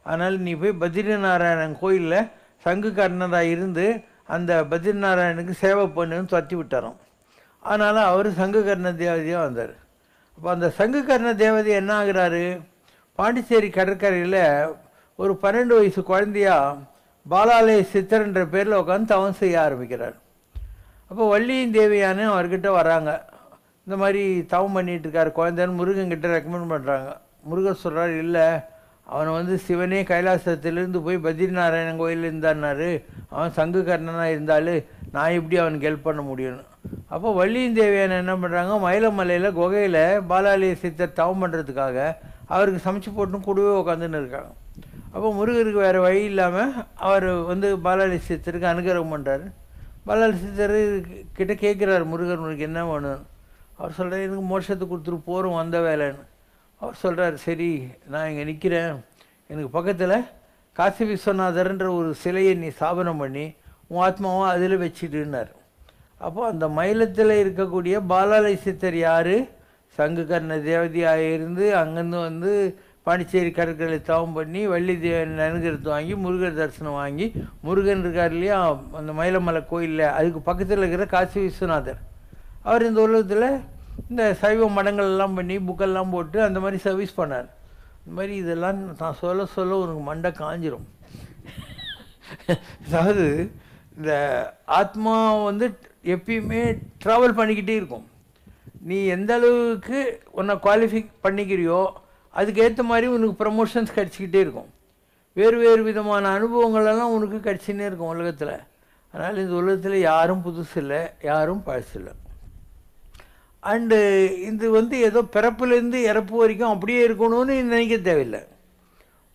C: அதனால் நீ போய் பத்ரிநாராயணன் கோயிலில் சங்கு கர்ணராக இருந்து அந்த பத்ரிநாராயணனுக்கு சேவை பண்ணுன்னு துரத்தி விட்டாரோம். அதனால் அவர் சங்கு கர்ண தேவதையாக வந்தார். அப்போ அந்த சங்கு கர்ண தேவதை என்ன ஆகுறாரு, பாண்டிச்சேரி கடற்கரையில் ஒரு 12 வயசு குழந்தையா பாலாலய சித்தர்ன்ற பேரில் உட்காந்து தவம் செய்ய ஆரம்பிக்கிறார். அப்போ வள்ளியின் தேவியான அவர்கிட்ட வராங்க. இந்த மாதிரி தவம் பண்ணிகிட்டு இருக்கார் குழந்தைன்னு முருகன்கிட்ட ரெக்கமெண்ட் பண்ணுறாங்க. முருகன் சொல்கிறார், இல்லை அவனை வந்து சிவனே கைலாசத்திலிருந்து போய் பத்ரிநாராயணன் கோயிலில் இருந்தான்னாரு, அவன் சங்கு கர்ணனாக இருந்தாலும் நான் எப்படி அவனுக்கு ஹெல்ப் பண்ண முடியும்னு. அப்போ வள்ளியின் தேவியான என்ன பண்ணுறாங்க, மயிலமலையில் குகையில் பாலாலய சித்தர் தவம் பண்ணுறதுக்காக அவருக்கு சமைச்சு போட்டுன்னு கூடவே உட்காந்துன்னு இருக்காங்க. அப்போ முருகருக்கு வேறு வழி இல்லாமல் அவர் வந்து பாலாலய சித்தருக்கு அனுகிரகம் பண்ணுறாரு. பாலாலய சித்தர் கிட்ட கேட்குறாரு, முருகர் உனக்கு என்ன வேணும்? அவர் சொல்கிறார், எனக்கு மோட்சத்தை கொடுத்துட்டு போகிறோம் வந்த வேலைன்னு. அவர் சொல்கிறார், சரி நான் இங்கே நிற்கிறேன், எனக்கு பக்கத்தில் காசி விஸ்வநாதர்ன்ற ஒரு சிலையை நீ ஸ்தாபனம் பண்ணி உன் ஆத்மாவை அதில் வச்சுட்டுன்னார். அப்போது அந்த மயிலத்தில் இருக்கக்கூடிய பாலாலய சித்தர் யார்? சங்கு கர்ண தேவதையாக இருந்து அங்கேருந்து வந்து பாண்டிச்சேரி கடற்கரை தவம் பண்ணி வள்ளி தேவன் அனுகிரகத்தை வாங்கி முருகர் தரிசனம் வாங்கி, முருகன் இருக்கார் இல்லையா அந்த மயிலமலை கோயிலில், அதுக்கு பக்கத்தில் இருக்கிற காசி விஸ்வநாதர், அவர் இந்த உலகத்தில் இந்த சைவ மடங்கள் எல்லாம் பண்ணி புக்கெல்லாம் போட்டு அந்த மாதிரி சர்வீஸ் பண்ணார். இந்த மாதிரி இதெல்லாம் நான் சொல்ல உனக்கு மண்டை காஞ்சிரும். அதாவது இந்த ஆத்மா வந்து எப்பயுமே ட்ராவல் பண்ணிக்கிட்டே இருக்கும். நீ எந்த அளவுக்கு உன்னை குவாலிஃபை பண்ணிக்கிறியோ அதுக்கேற்ற மாதிரி உனக்கு ப்ரமோஷன்ஸ் கிடச்சிக்கிட்டே இருக்கும். வேறு வேறு விதமான அனுபவங்களெல்லாம் உனக்கு கிடச்சின்னே இருக்கும் உலகத்தில். அதனால் இந்த உலகத்தில் யாரும் புதுசு இல்லை, யாரும் பழசு இல்லை. அண்டு இது வந்து ஏதோ பிறப்புலேருந்து இறப்பு வரைக்கும் அப்படியே இருக்கணும்னு நினைக்க தேவையில்லை.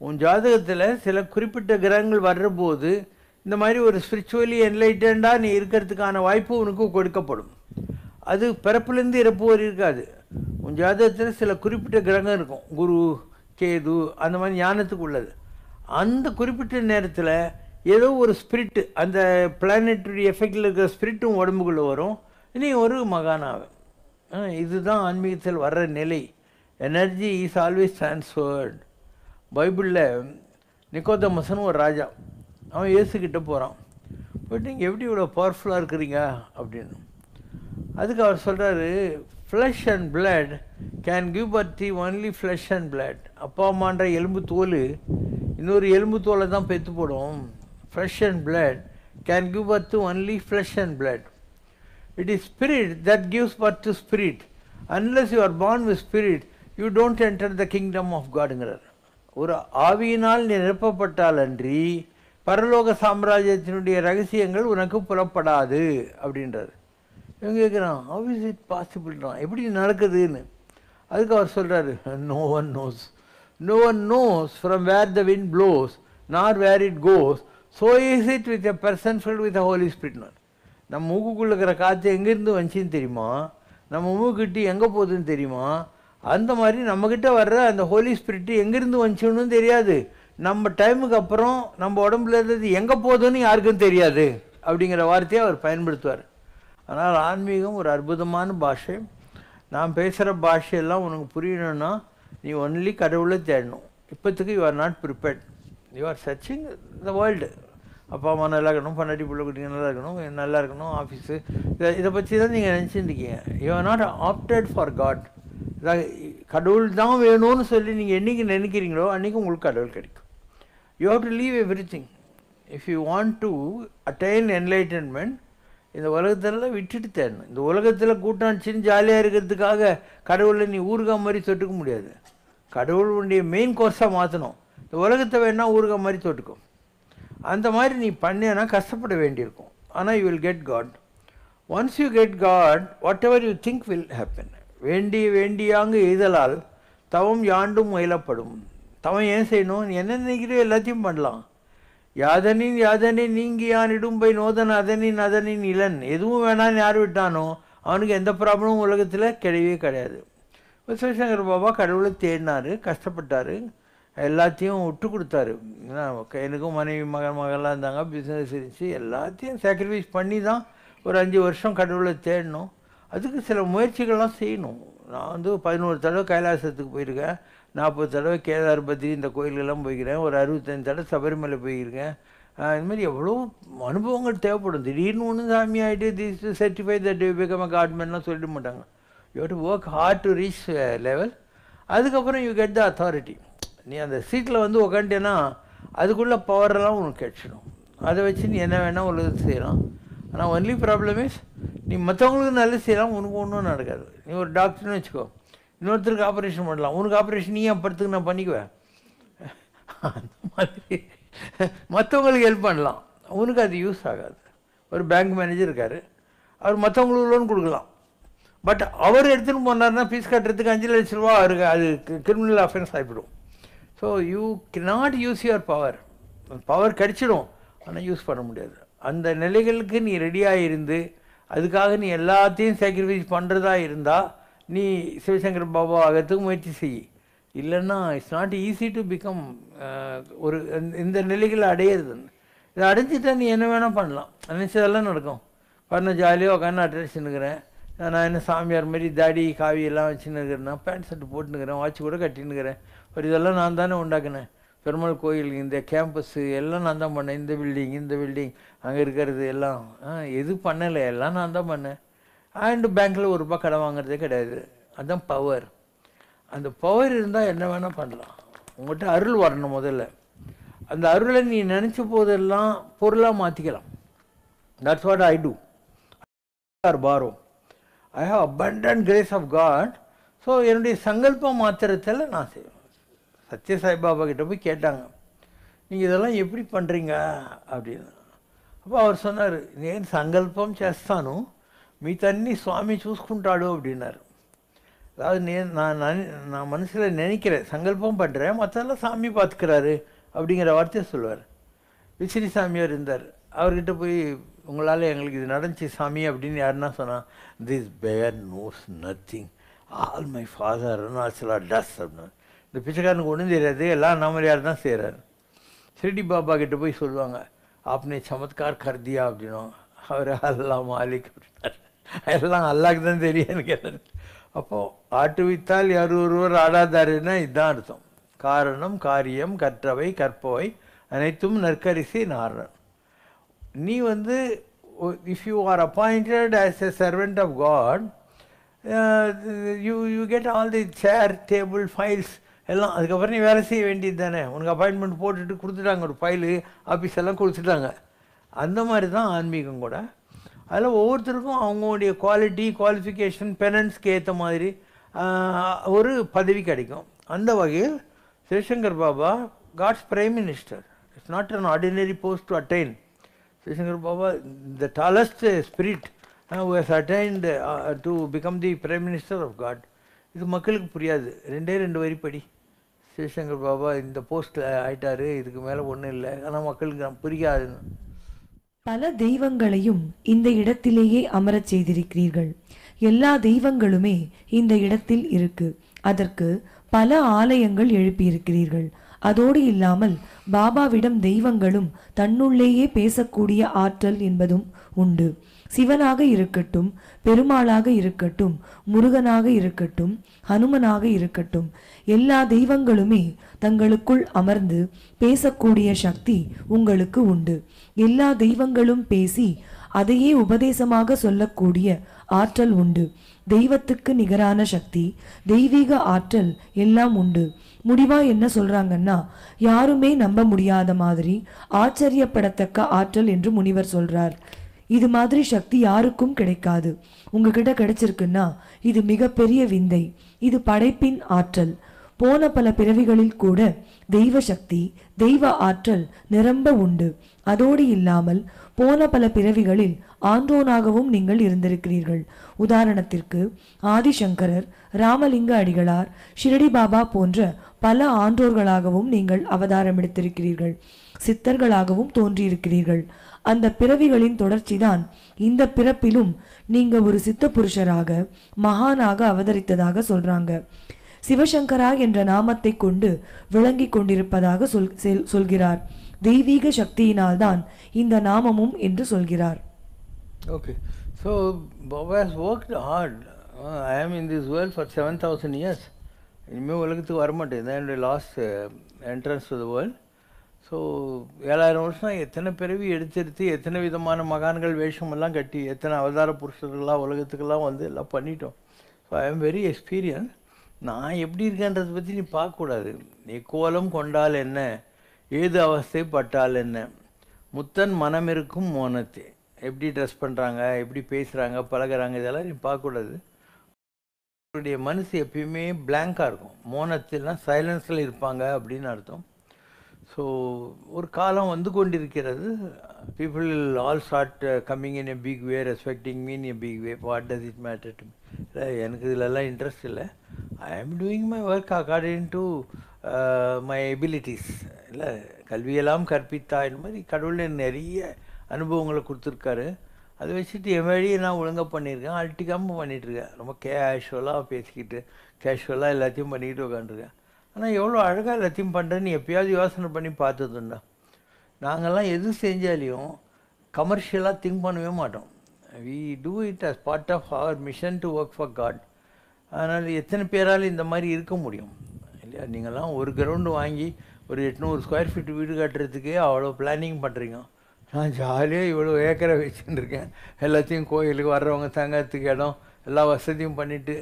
C: உன் ஜாதகத்தில் சில குறிப்பிட்ட கிரகங்கள் வர்ற போது இந்த மாதிரி ஒரு ஸ்பிரிச்சுவலி என்லைட்டண்டாக நீ இருக்கிறதுக்கான வாய்ப்பு உனக்கு கொடுக்கப்படும். அது பிறப்புலேருந்து இறப்பு வரை இருக்காது. உன் ஜாதகத்தில் சில குறிப்பிட்ட கிரகம் இருக்கும், குரு, கேது, அந்த மாதிரி ஞானத்துக்கு உள்ளது. அந்த குறிப்பிட்ட நேரத்தில் ஏதோ ஒரு ஸ்பிரிட்டு, அந்த பிளானட்டரி எஃபெக்டில் இருக்கிற ஸ்பிரிட்டும் உடம்புக்குள்ளே வரும், நீ ஒரு மகானாவை. இதுதான் ஆன்மீகத்தில் வர்ற நிலை. Energy is always transferred. பைபிளில் நிக்கோதமஸ்னு ஒரு ராஜா, அவன் இயேசுக்கிட்ட போகிறான். போய்ட்டு நீங்கள் எப்படி இவ்வளோ பவர்ஃபுல்லாக இருக்கிறீங்க அப்படின்னு. அதுக்கு அவர் சொல்கிறாரு, flush and blood can give birth only flesh and blood. அப்பா அம்மான்ற எலும்பு தோல் இன்னொரு எலும்பு தோலை தான் பெற்று போடும். Flesh and blood can give birth only flesh and blood. It is spirit that gives birth to spirit. Unless you are born with spirit you don't enter the kingdom of காடுங்கிறார். ஒரு ஆவியினால் நிரப்பப்பட்டால் அன்றி பரலோக சாம்ராஜ்யத்தினுடைய ரகசியங்கள் உனக்கு புறப்படாது அப்படின்றார். இவங்க கேட்குறான், ஹவ் இஸ் இட் பாசிபிள்றான், எப்படி நடக்குதுன்னு. அதுக்கு அவர் சொல்கிறாரு, no one knows, no one knows from where the wind blows nor where it goes, so is it with a person filled with a holy ஸ்பிரிட்னார். நம்ம மூக்குக்குள்ளே இருக்கிற காற்று எங்கேருந்து வந்துச்சின்னு தெரியுமா, நம்ம மூக்குக்கிட்டு எங்கே போகுதுன்னு தெரியுமா, அந்த மாதிரி நம்மக்கிட்ட வர்ற அந்த ஹோலி ஸ்பிரிட்டு எங்கேருந்து வந்துச்சுன்னு தெரியாது. நம்ம டைமுக்கு அப்புறம் நம்ம உடம்புல இருந்தது எங்கே போகுதுன்னு யாருக்கும் தெரியாது அப்படிங்கிற வார்த்தையை அவர் பயன்படுத்துவார். ஆனால் ஆன்மீகம் ஒரு அற்புதமான பாஷை. நான் பேசுகிற பாஷையெல்லாம் உனக்கு புரியணும்னா நீ ஒன்லி கடவுளை தேடணும். இப்போத்துக்கு you are not prepared, you are searching the world. அப்பா அம்மா நல்லா இருக்கணும், பொண்டாட்டி பிள்ளை குட்டிங்க நல்லா இருக்கணும், நல்லா இருக்கணும், ஆஃபீஸு, இதை பற்றி தான் நீங்கள் நினச்சிட்டு இருக்கீங்க. You are not opted for God. கடவுள் தான் வேணும்னு சொல்லி நீங்கள் என்றைக்கு நினைக்கிறீங்களோ அன்றைக்கி உங்களுக்கு கடவுள் கிடைக்கும். You have to leave everything if you want to attain enlightenment. இந்த உலகத்தில் விட்டுட்டு தேடணும். இந்த உலகத்தில் கூட்டாச்சின்னு ஜாலியாக இருக்கிறதுக்காக கடவுளை நீ ஊறுகாய் மாதிரி தொட்டுக்க முடியாது. கடவுளுடைய மெயின் கோர்ஸாக மாற்றணும். இந்த உலகத்தை வேணால் ஊறுகாய் மாதிரி தொட்டுக்கும். அந்த மாதிரி நீ பண்ணேன்னா கஷ்டப்பட வேண்டியிருக்கும். ஆனால் you will get God. Once you get God, whatever you think will happen. வேண்டியாங்க எய்தலால் தவம் யாண்டும் முயலப்படும். தவம் ஏன் செய்யணும், நீ என்ன நினைக்கிறோ எல்லாத்தையும் பண்ணலாம். யாதனின் நீங்கியான் இடும்பை நோதன் அதனின் இளன். எதுவும் வேணான்னு யார் விட்டானோ அவனுக்கு எந்த ப்ராப்ளமும் உலகத்தில் கிடையவே கிடையாது. சிவசங்கர் பாபா கடவுளை தேடினார், கஷ்டப்பட்டார், எல்லாத்தையும் விட்டு கொடுத்தாரு. எனக்கும் மனைவி மகள்லாம் இருந்தாங்க, பிஸ்னஸ் இருந்துச்சு, எல்லாத்தையும் சாக்ரிஃபைஸ் பண்ணி தான் ஒரு 5 வருஷம் கடவுளை தேடணும். அதுக்கு சில முயற்சிகள்லாம் செய்யணும். நான் 11 தடவை கைலாசத்துக்கு போயிருக்கேன், 40 தடவை கேதார் பத்ரி இந்த கோயிலெல்லாம் போய்க்கிறேன், ஒரு 65 தடவை சபரிமலை போயிருக்கேன். இந்த மாதிரி எவ்வளோ அனுபவங்கள் தேவைப்படும். திடீர்னு ஒன்று சாமி ஆகிட்டு this to certify that you become a காட்மேன்லாம் சொல்லிட மாட்டாங்க. You have to work hard to reach level. அதுக்கப்புறம் யூ கெட் த அத்தாரிட்டி. நீ அந்த சீட்டில் உக்காண்டேன்னா அதுக்குள்ளே பவரெல்லாம் உனக்கு கிடைச்சிடும். அதை வச்சு நீ என்ன வேணால் உலகத்தை செய்யலாம். ஆனால் ஒன்லி ப்ராப்ளம் இஸ் நீ மற்றவங்களுக்கு நல்லது செய்யலாம், உனக்கு ஒன்றும் நடக்காது. நீ ஒரு டாக்டர்னு வச்சுக்கோ, இன்னொருத்தருக்கு ஆப்ரேஷன் பண்ணலாம், உனக்கு ஆப்ரேஷன் நீ படத்துக்கு நான் பண்ணிக்குவேன். அந்த மாதிரி மற்றவங்களுக்கு ஹெல்ப் பண்ணலாம், உனக்கு அது யூஸ் ஆகாது. ஒரு பேங்க் மேனேஜர் இருக்கார், அவர் மற்றவங்களுக்கு லோன் கொடுக்கலாம். பட் அவர் எடுத்துன்னு போனார்னா ஃபீஸ் கட்டுறதுக்கு 5 லட்ச ரூபா அவருக்கு அது கிரிமினல் அஃபென்ஸ் ஆகிவிடும். So you cannot use your power. Power கிடைச்சிடும், ஆனால் யூஸ் பண்ண முடியாது. அந்த நிலைகளுக்கு நீ ரெடியாக இருந்து அதுக்காக நீ எல்லாத்தையும் சாக்ரிஃபைஸ் பண்ணுறதா இருந்தால் நீ சிவசங்கர் பாபா ஆகிறதுக்கு முயற்சி செய். இல்லைன்னா it's not easy to become ஒரு இந்த நிலைகளை அடையிறது. இதை அடைஞ்சிட்டா நீ என்ன வேணால் பண்ணலாம், நினச்சதெல்லாம் நடக்கும். பண்ண ஜாலியாக உட்காந்து அட்ரஸ்னுக்கிறேன். நான் என்ன சாமியார் மாதிரி தாடி காவி எல்லாம் வச்சுன்னு இருக்கிறேன்னா பேண்ட் ஷர்ட்டு போட்டுன்னுக்கிறேன், வாட்ச் கூட கட்டின்னுக்கிறேன். ஒரு இதெல்லாம் நான் தானே உண்டாக்குனேன். பெருமாள் கோயில் இந்த கேம்பஸ்ஸு எல்லாம் நான் தான் பண்ணேன். இந்த பில்டிங் அங்கே இருக்கிறது எல்லாம் எது பண்ணலை, எல்லாம் நான் தான் பண்ணேன். அண்டு பேங்க்கில் ₹1 கடை வாங்குறதே கிடையாது. அதுதான் பவர். அந்த பவர் இருந்தால் என்ன வேணால் பண்ணலாம். உங்கள்கிட்ட அருள் வரணும் முதல்ல. அந்த அருளை நீ நினச்ச போதெல்லாம் பொருளாக மாற்றிக்கலாம். That's what I do or borrow. I have abundant grace of God. So என்னுடைய சங்கல்பம் மாத்திரத்தில் நான் செய்வேன். சத்ய சாய்பாபா கிட்ட போய் கேட்டாங்க, நீங்கள் இதெல்லாம் எப்படி பண்ணுறீங்க அப்படின்னு. அப்போ அவர் சொன்னார், నేను సంకల్పం చేస్తాను, మీ తన్ని స్వామి చూసుకుంటాడు அப்படின்னார். அதாவது நான் மனசில் நினைக்கிறேன், சங்கல்பம் பண்ணுறேன், மற்றெல்லாம் சாமி பார்த்துக்கிறாரு அப்படிங்கிற வார்த்தையை சொல்லுவார். விசிறி சாமியார் இருந்தார், அவர்கிட்ட போய் உங்களால் எங்களுக்கு இது நடந்துச்சு சாமி அப்படின்னு யாருன்னா சொன்னால், this bear knows nothing, all my father Arunachala does அப்படின்னு. இந்த பிச்சைக்காரனுக்கு ஒன்றும் தெரியாது, எல்லாம் நம்மளையார் தான் செய்கிறார். ஷிரடி பாபா கிட்ட போய் சொல்லுவாங்க, ஆப்னே சமத்கார் கர்தியா அப்படின்னும். அவர் அல்லா மாலிக் அப்படின்னார். எல்லாம் அல்லாக்கு தான் தெரியும்னு கேட்டார். அப்போது ஆட்டுவித்தால் யார் ஒருவர் ஆடாதாருன்னா இதுதான் அர்த்தம். காரணம் காரியம் கற்றவை கற்பவை அனைத்தும் நற்கரிசி நாரணன். நீ வந்து if you are appointed as a servant of God, you get all the chair table files எல்லாம். அதுக்கப்புறம் நீ வேலை செய்ய வேண்டியது தானே. உனக்கு அப்பாயின்மெண்ட் போட்டுட்டு கொடுத்துட்டாங்க, ஒரு ஃபைலு ஆஃபீஸ் எல்லாம் கொடுத்துட்டாங்க. அந்த மாதிரி தான் ஆன்மீகம் கூட. அதில் ஒவ்வொருத்தருக்கும் அவங்களுடைய குவாலிஃபிகேஷன் பெனன்ஸ்க்கு ஏற்ற மாதிரி ஒரு பதவி கிடைக்கும். அந்த வகையில் Sivasankar Baba God's prime minister. It's not an ordinary post to attain. Sivasankar Baba the tallest spirit who has attained to become the Prime Minister of God. இது மக்களுக்கு புரியாது. ரெண்டு வரி படி, சிவசங்கர் பாபா இந்த போஸ்ட்டில் ஆயிட்டாரு, இதுக்கு மேலே ஒன்றும் இல்லை. ஆனால் மக்களுக்கு புரியாதுன்னு.
B: பல தெய்வங்களையும் இந்த இடத்திலேயே அமரச் செய்திருக்கிறீர்கள். எல்லா தெய்வங்களுமே இந்த இடத்தில் இருக்கு. அதற்கு பல ஆலயங்கள் எழுப்பியிருக்கிறீர்கள். அதோடு இல்லாமல் பாபாவிடம் தெய்வங்களும் தன்னுள்ளேயே பேசக்கூடிய ஆற்றல் என்பதும் உண்டு. சிவனாக இருக்கட்டும், பெருமாளாக இருக்கட்டும், முருகனாக இருக்கட்டும், ஹனுமனாக இருக்கட்டும், எல்லா தெய்வங்களுமே தங்களுக்குள் அமர்ந்து பேசக்கூடிய சக்தி உங்களுக்கு உண்டு. எல்லா தெய்வங்களும் பேசி அதையே உபதேசமாக சொல்லக்கூடிய ஆற்றல் உண்டு. தெய்வத்துக்கு நிகரான சக்தி, தெய்வீக ஆற்றல் எல்லாம் உண்டு. முடிவா என்ன சொல்றாங்கன்னா, யாருமே நம்ப முடியாத மாதிரி ஆச்சரியப்படத்தக்க ஆற்றல் என்று முனிவர் சொல்றார். இது மாதிரி சக்தி யாருக்கும் கிடைக்காது. உங்ககிட்ட கிடைச்சிருக்குன்னா இது மிகப்பெரிய விந்தை. இது படைப்பின் ஆற்றல். போன பல பிறவிகளில் கூட தெய்வ சக்தி, தெய்வ ஆற்றல் நிரம்ப உண்டு. அதோடு இல்லாமல் போன பல பிறவிகளில் ஆண்டோனாகவும் நீங்கள் இருந்திருக்கிறீர்கள். உதாரணத்திற்கு ஆதிசங்கரர், ராமலிங்க அடிகளார், ஷிரடி பாபா போன்ற பல ஆன்றோர்களாகவும் நீங்கள் அவதாரம் எடுத்திருக்கிறீர்கள். சித்தர்களாகவும் தோன்றியிருக்கிறீர்கள். அந்த பிறவிகளின் தொடர்ச்சிதான் இந்த பிறப்பிலும் நீங்க ஒரு சித்த புருஷராக மகானாக அவதரித்ததாக சொல்றாங்க. சிவசங்கரா என்ற நாமத்தை கொண்டு விளங்கி கொண்டிருப்பதாக சொல்கிறார். தெய்வீக சக்தியினால்தான் இந்த நாமமும் என்று சொல்கிறார்.
C: Okay, so Baba has worked hard. I am in this world for 7,000 years. இனிமேல் உலகத்துக்கு வரமாட்டேன். இதான் என்னுடைய last entrance to the world. So 7000 வருஷம் எத்தனை பிறவி எடுத்து எத்தனை விதமான மகான்கள் வேஷமெல்லாம் கட்டி எத்தனை அவதார புருஷர்கள்லாம் உலகத்துக்கெல்லாம் வந்து எல்லாம் பண்ணிட்டோம். So I am very experience. நான் எப்படி இருக்கேன்றதை பற்றி நீ பார்க்கக்கூடாது. நீ கோலம் கொண்டால் என்ன, ஏது அவஸ்தைப்பட்டால் என்ன, முத்தன் மனம் இருக்கும் மோனத்தை, எப்படி ட்ரெஸ் பண்ணுறாங்க, எப்படி பேசுகிறாங்க, பழகிறாங்க, இதெல்லாம் நீ பார்க்கக்கூடாது. அவருடைய மனசு எப்பயுமே பிளாங்காக இருக்கும். மோனத்தில்னா சைலன்ஸில் இருப்பாங்க அப்படின்னு அர்த்தம். ஸோ ஒரு காலம் வந்து கொண்டிருக்கிறது. People will all start coming in a big way, respecting me in a big way. What does it matter to me? இல்லை, எனக்கு இதிலெல்லாம் இன்ட்ரெஸ்ட் இல்லை. I am doing my work according to my abilities. இல்லை, கல்வியெல்லாம் கற்பித்தாயின் மாதிரி கடவுள் நிறைய அனுபவங்களை கொடுத்துருக்காரு. அதை வச்சுட்டு என் வழியை நான் ஒழுங்காக பண்ணியிருக்கேன். அல்ட்டிக்காமல் பண்ணிகிட்ருக்கேன். ரொம்ப கேஷுவலாக பேசிக்கிட்டு கேஷுவலாக எல்லாத்தையும் பண்ணிக்கிட்டு உட்காந்துருக்கேன். ஆனால் எவ்வளோ அழகாக எல்லாத்தையும் பண்ணுறேன்னு எப்பயாவது யோசனை பண்ணி பார்த்ததுண்டா? நாங்கள்லாம் எது செஞ்சாலையும் கமர்ஷியலாக திங்க் பண்ணவே மாட்டோம். We do it as part of our mission to work for God. அதனால் எத்தனை பேரால் இந்த மாதிரி இருக்க முடியும் இல்லையா? நீங்கள்லாம் ஒரு கிரவுண்டு வாங்கி ஒரு 800 ஸ்கொயர் ஃபீட் வீடு கட்டுறதுக்கே அவ்வளோ பிளானிங் பண்ணுறீங்க. நான் ஜாலியாக இவ்வளோ ஏக்கரை வச்சுருக்கேன். எல்லாத்தையும் கோயிலுக்கு வர்றவங்க தங்கறதுக்கு இடம், எல்லா வசதியும் பண்ணிவிட்டு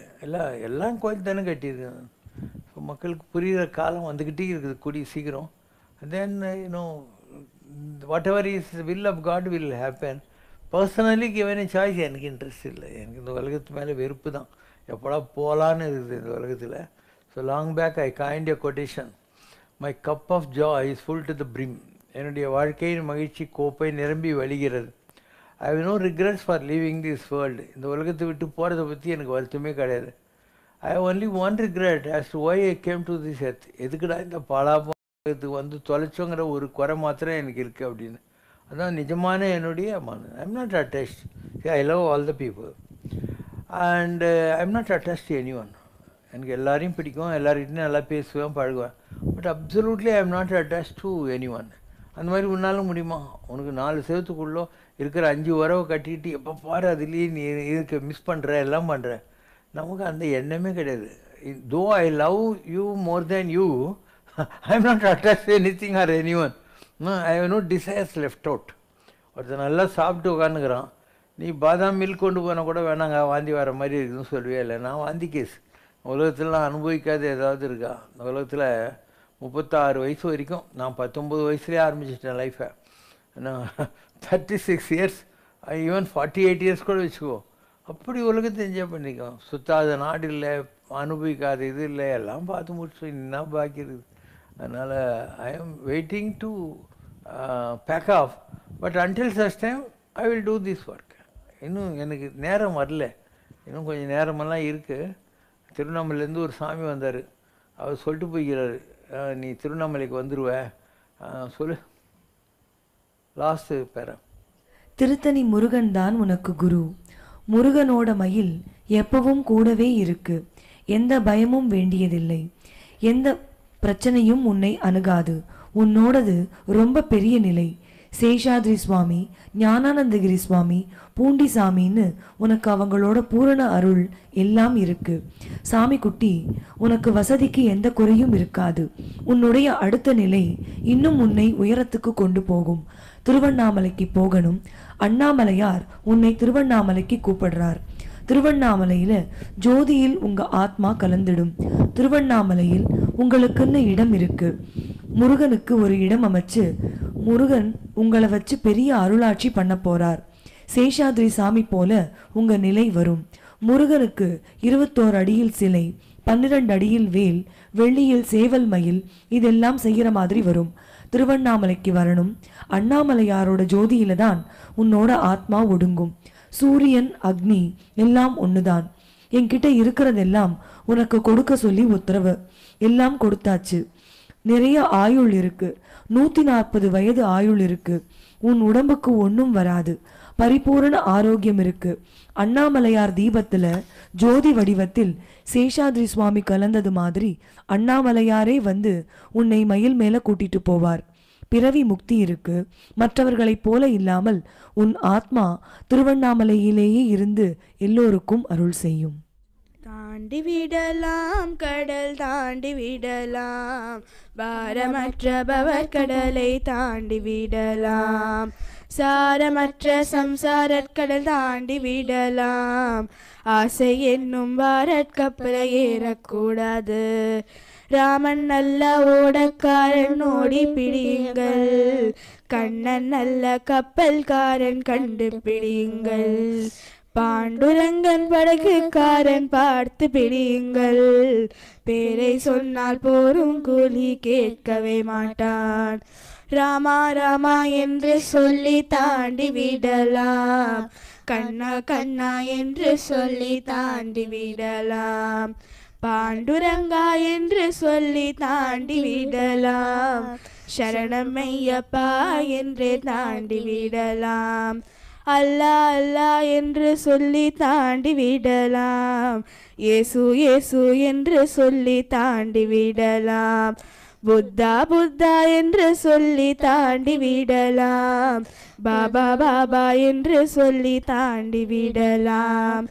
C: எல்லாம் கோயில் தானே கட்டியிருக்கேன். ஸோ மக்களுக்கு புரிகிற காலம் வந்துக்கிட்டே இருக்குது கூடிய சீக்கிரம். Then you know whatever is will of God will happen. Personally given a choice. எனக்கு இன்ட்ரெஸ்ட் இல்லை. எனக்கு இந்த உலகத்து மேலே வெறுப்பு தான். எப்படா போகலான்னு இருக்குது இந்த உலகத்தில். So long back I coined a quotation, my cup of joy is full to the brim. என்னுடைய வாழ்க்கையின் மகிழ்ச்சி கோப்பை நிரம்பி வழிகிறது. I have no regrets for leaving this world. இந்த உலகத்தை விட்டு போகிறத பற்றி எனக்கு வருத்தமே கிடையாது. I have only one regret as to why I came to this earth. எதுக்குடா இந்த பாலாபத்துக்கு வந்து தொலைச்சோங்கிற ஒரு குறை மாத்திரம் எனக்கு இருக்குது அப்படின்னு. அதான் நிஜமான என்னுடைய மன. I am not attached. I love all the people and I am not attached to anyone. எனக்கு எல்லாரையும் பிடிக்கும், எல்லார்கிட்டையும் நல்லா பேசுவேன், பழகுவேன். But absolutely I am not attached to anyone. அந்த மாதிரி உன்னாலும் முடியுமா? உனக்கு 4 செவத்துக்குள்ளே இருக்கிற 5 உறவை கட்டிட்டு எப்போ பாரு அதுலேயே நீ இதுக்கு மிஸ் பண்ணுற, எல்லாம் பண்ணுற. நமக்கு அந்த எண்ணமே கிடையாது. Though I love you more than you, I am not attach to anything or any one. I have no desires left out. ஒருத்தர் நல்லா சாப்பிட்டு உட்காந்துக்கிறான், நீ பாதாம் மில்க் கொண்டு போனால் கூட வேணாங்க வாந்தி வர மாதிரி இருக்குதுன்னு சொல்லுவே இல்லை. நான் வாந்தி கேஸ். உலகத்தில் நான் அனுபவிக்காத ஏதாவது இருக்கா? இந்த உலகத்தில் 36 வயசு வரைக்கும், நான் 19 வயசுலேயே ஆரம்பிச்சிட்டேன் லைஃப்பை. நான் 36 இயர்ஸ், ஈவன் 48 இயர்ஸ் கூட வச்சுக்கோ. அப்படி உலகத்தை என்ஜாய் பண்ணிக்கோ. சுத்தாத நாடு இல்லை, அனுபவிக்காத இது இல்லை, எல்லாம் பார்த்து முடிச்சு என்ன பாக்கி இருக்குது. அதனால் I am waiting to back off. But until such time I will do this work. இன்னும் எனக்கு நேரம் வரல, இன்னும் கொஞ்சம் நேரமெல்லாம் இருக்குது. திருவண்ணாமலையிலேருந்து ஒரு சாமி வந்தார். அவர் சொல்லிட்டு போய்கிறாரு, நீ திருவண்ணாமலைக்கு வந்துடுவ சொல்லு. லாஸ்ட்டு பேர.
B: திருத்தணி முருகன் தான் உனக்கு குரு. முருகனோட மயில் எப்பவும் கூடவே இருக்கு. எந்த பயமும் வேண்டியதில்லை. எந்த பிரச்சனையும் உன்னை அணுகாது. உன்னோடது ரொம்ப பெரிய நிலை. சேஷாத்ரி சுவாமி, ஞானானந்தகிரி சுவாமி, பூண்டி சாமின்னு உனக்கு அவங்களோட பூரண அருள் எல்லாம் இருக்கு. சாமி குட்டி, உனக்கு வசதிக்கு எந்த குறையும் இருக்காது. உன்னுடைய அடுத்த நிலை இன்னும் உன்னை உயரத்துக்கு கொண்டு போகும். திருவண்ணாமலைக்கு போகணும். அண்ணாமலையார் உன்னை திருவண்ணாமலைக்கு கூப்பிடுறார். திருவண்ணாமலையில ஜோதியில் உங்க ஆத்மா கலந்துடும். திருவண்ணாமலையில் உங்களுக்குன்னு இடம் இருக்கு. முருகனுக்கு ஒரு இடம் அமைச்சு முருகன் உங்களை வச்சு பெரிய அருளாட்சி பண்ண போறார். சேஷாத்ரி சாமி போல உங்க நிலை வரும். முருகனுக்கு 21 அடியில் சிலை, 12 அடியில் வேல், வெள்ளியில் சேவல் மயில், இதெல்லாம் செய்யற மாதிரி வரும். திருவண்ணாமலைக்கு வரணும். அண்ணாமலையாரோட ஜோதியில தான் உன்னோட ஆத்மா ஒடுங்கும். சூரியன் அக்னி எல்லாம் ஒண்ணுதான். என்கிட்ட இருக்கிறதெல்லாம் உனக்கு கொடுக்க சொல்லி உத்தரவு. எல்லாம் கொடுத்தாச்சு. நிறைய ஆயுள் இருக்கு. 140 வயது ஆயுள் இருக்கு. உன் உடம்புக்கு ஒன்றும் வராது. பரிபூரண ஆரோக்கியம் இருக்கு. அண்ணாமலையார் தீபத்துல ஜோதி வடிவத்தில் சேஷாத்ரி சுவாமி கலந்தது மாதிரி அண்ணாமலையாரே வந்து உன்னை மயில் மேல கூட்டிட்டு போவார். பிறவி முக்தி இருக்கு. மற்றவர்களைப் போல இல்லாமல் உன் ஆத்மா திருவண்ணாமலையிலேயே இருந்து எல்லோருக்கும் அருள் செய்யும்.
F: தாண்டி விடலாம் கடல் தாண்டி விடலாம், பாரமற்ற பவர்கடலை தாண்டி விடலாம், சாரமற்ற சம்சாரக்கடல் தாண்டி விடலாம். ஆசை என்னும் வாரட்கப்பலை ஏறக்கூடாது. ராமன் நல்ல ஓடக்காரன் ஓடி பிடியுங்கள், கண்ணன் நல்ல கப்பல்காரன் கண்டு பிடியுங்கள், பாண்டுரங்கன் படகுக்காரன் பார்த்து பிடியுங்கள். பேரை சொன்னால் போரும் கூலி கேட்கவே மாட்டான். ராமா ராமா என்று சொல்லி தாண்டி விடலாம், கண்ணா கண்ணா என்று சொல்லி தாண்டி விடலாம், பாண்டுரங்கா என்று சொல்லி தாண்டி விடலாம், சரணம் ஐயப்பா என்று தாண்டி விடலாம், அல்லா அல்லா என்று சொல்லி தாண்டி விடலாம், இயேசு இயேசு என்று சொல்லி தாண்டி விடலாம், புத்தா புத்தா என்று சொல்லி தாண்டி விடலாம், பாபா பாபா என்று சொல்லி தாண்டி விடலாம்,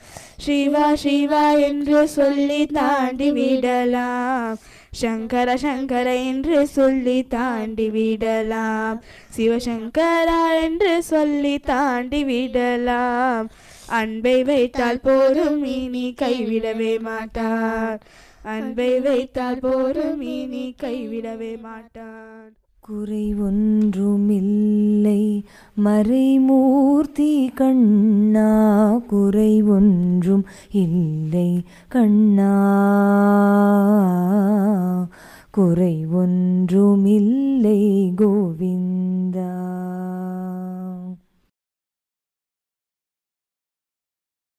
F: சிவா சிவா என்று சொல்லி தாண்டி விடலாம், சங்கர சங்கர என்று சொல்லி தாண்டி விடலாம், சிவசங்கரா என்று சொல்லி தாண்டி விடலாம். அன்பை வைத்தால் போரும் இனி கைவிடவே மாட்டார், அன்பை வைத்தால் போரும் இனி கைவிடவே மாட்டான்.
B: குறை ஒன்றுமில்லை மறைமூர்த்தி கண்ணா, குறை ஒன்றும் இல்லை கண்ணா, குறை ஒன்றுமில்லை கோவிந்தா.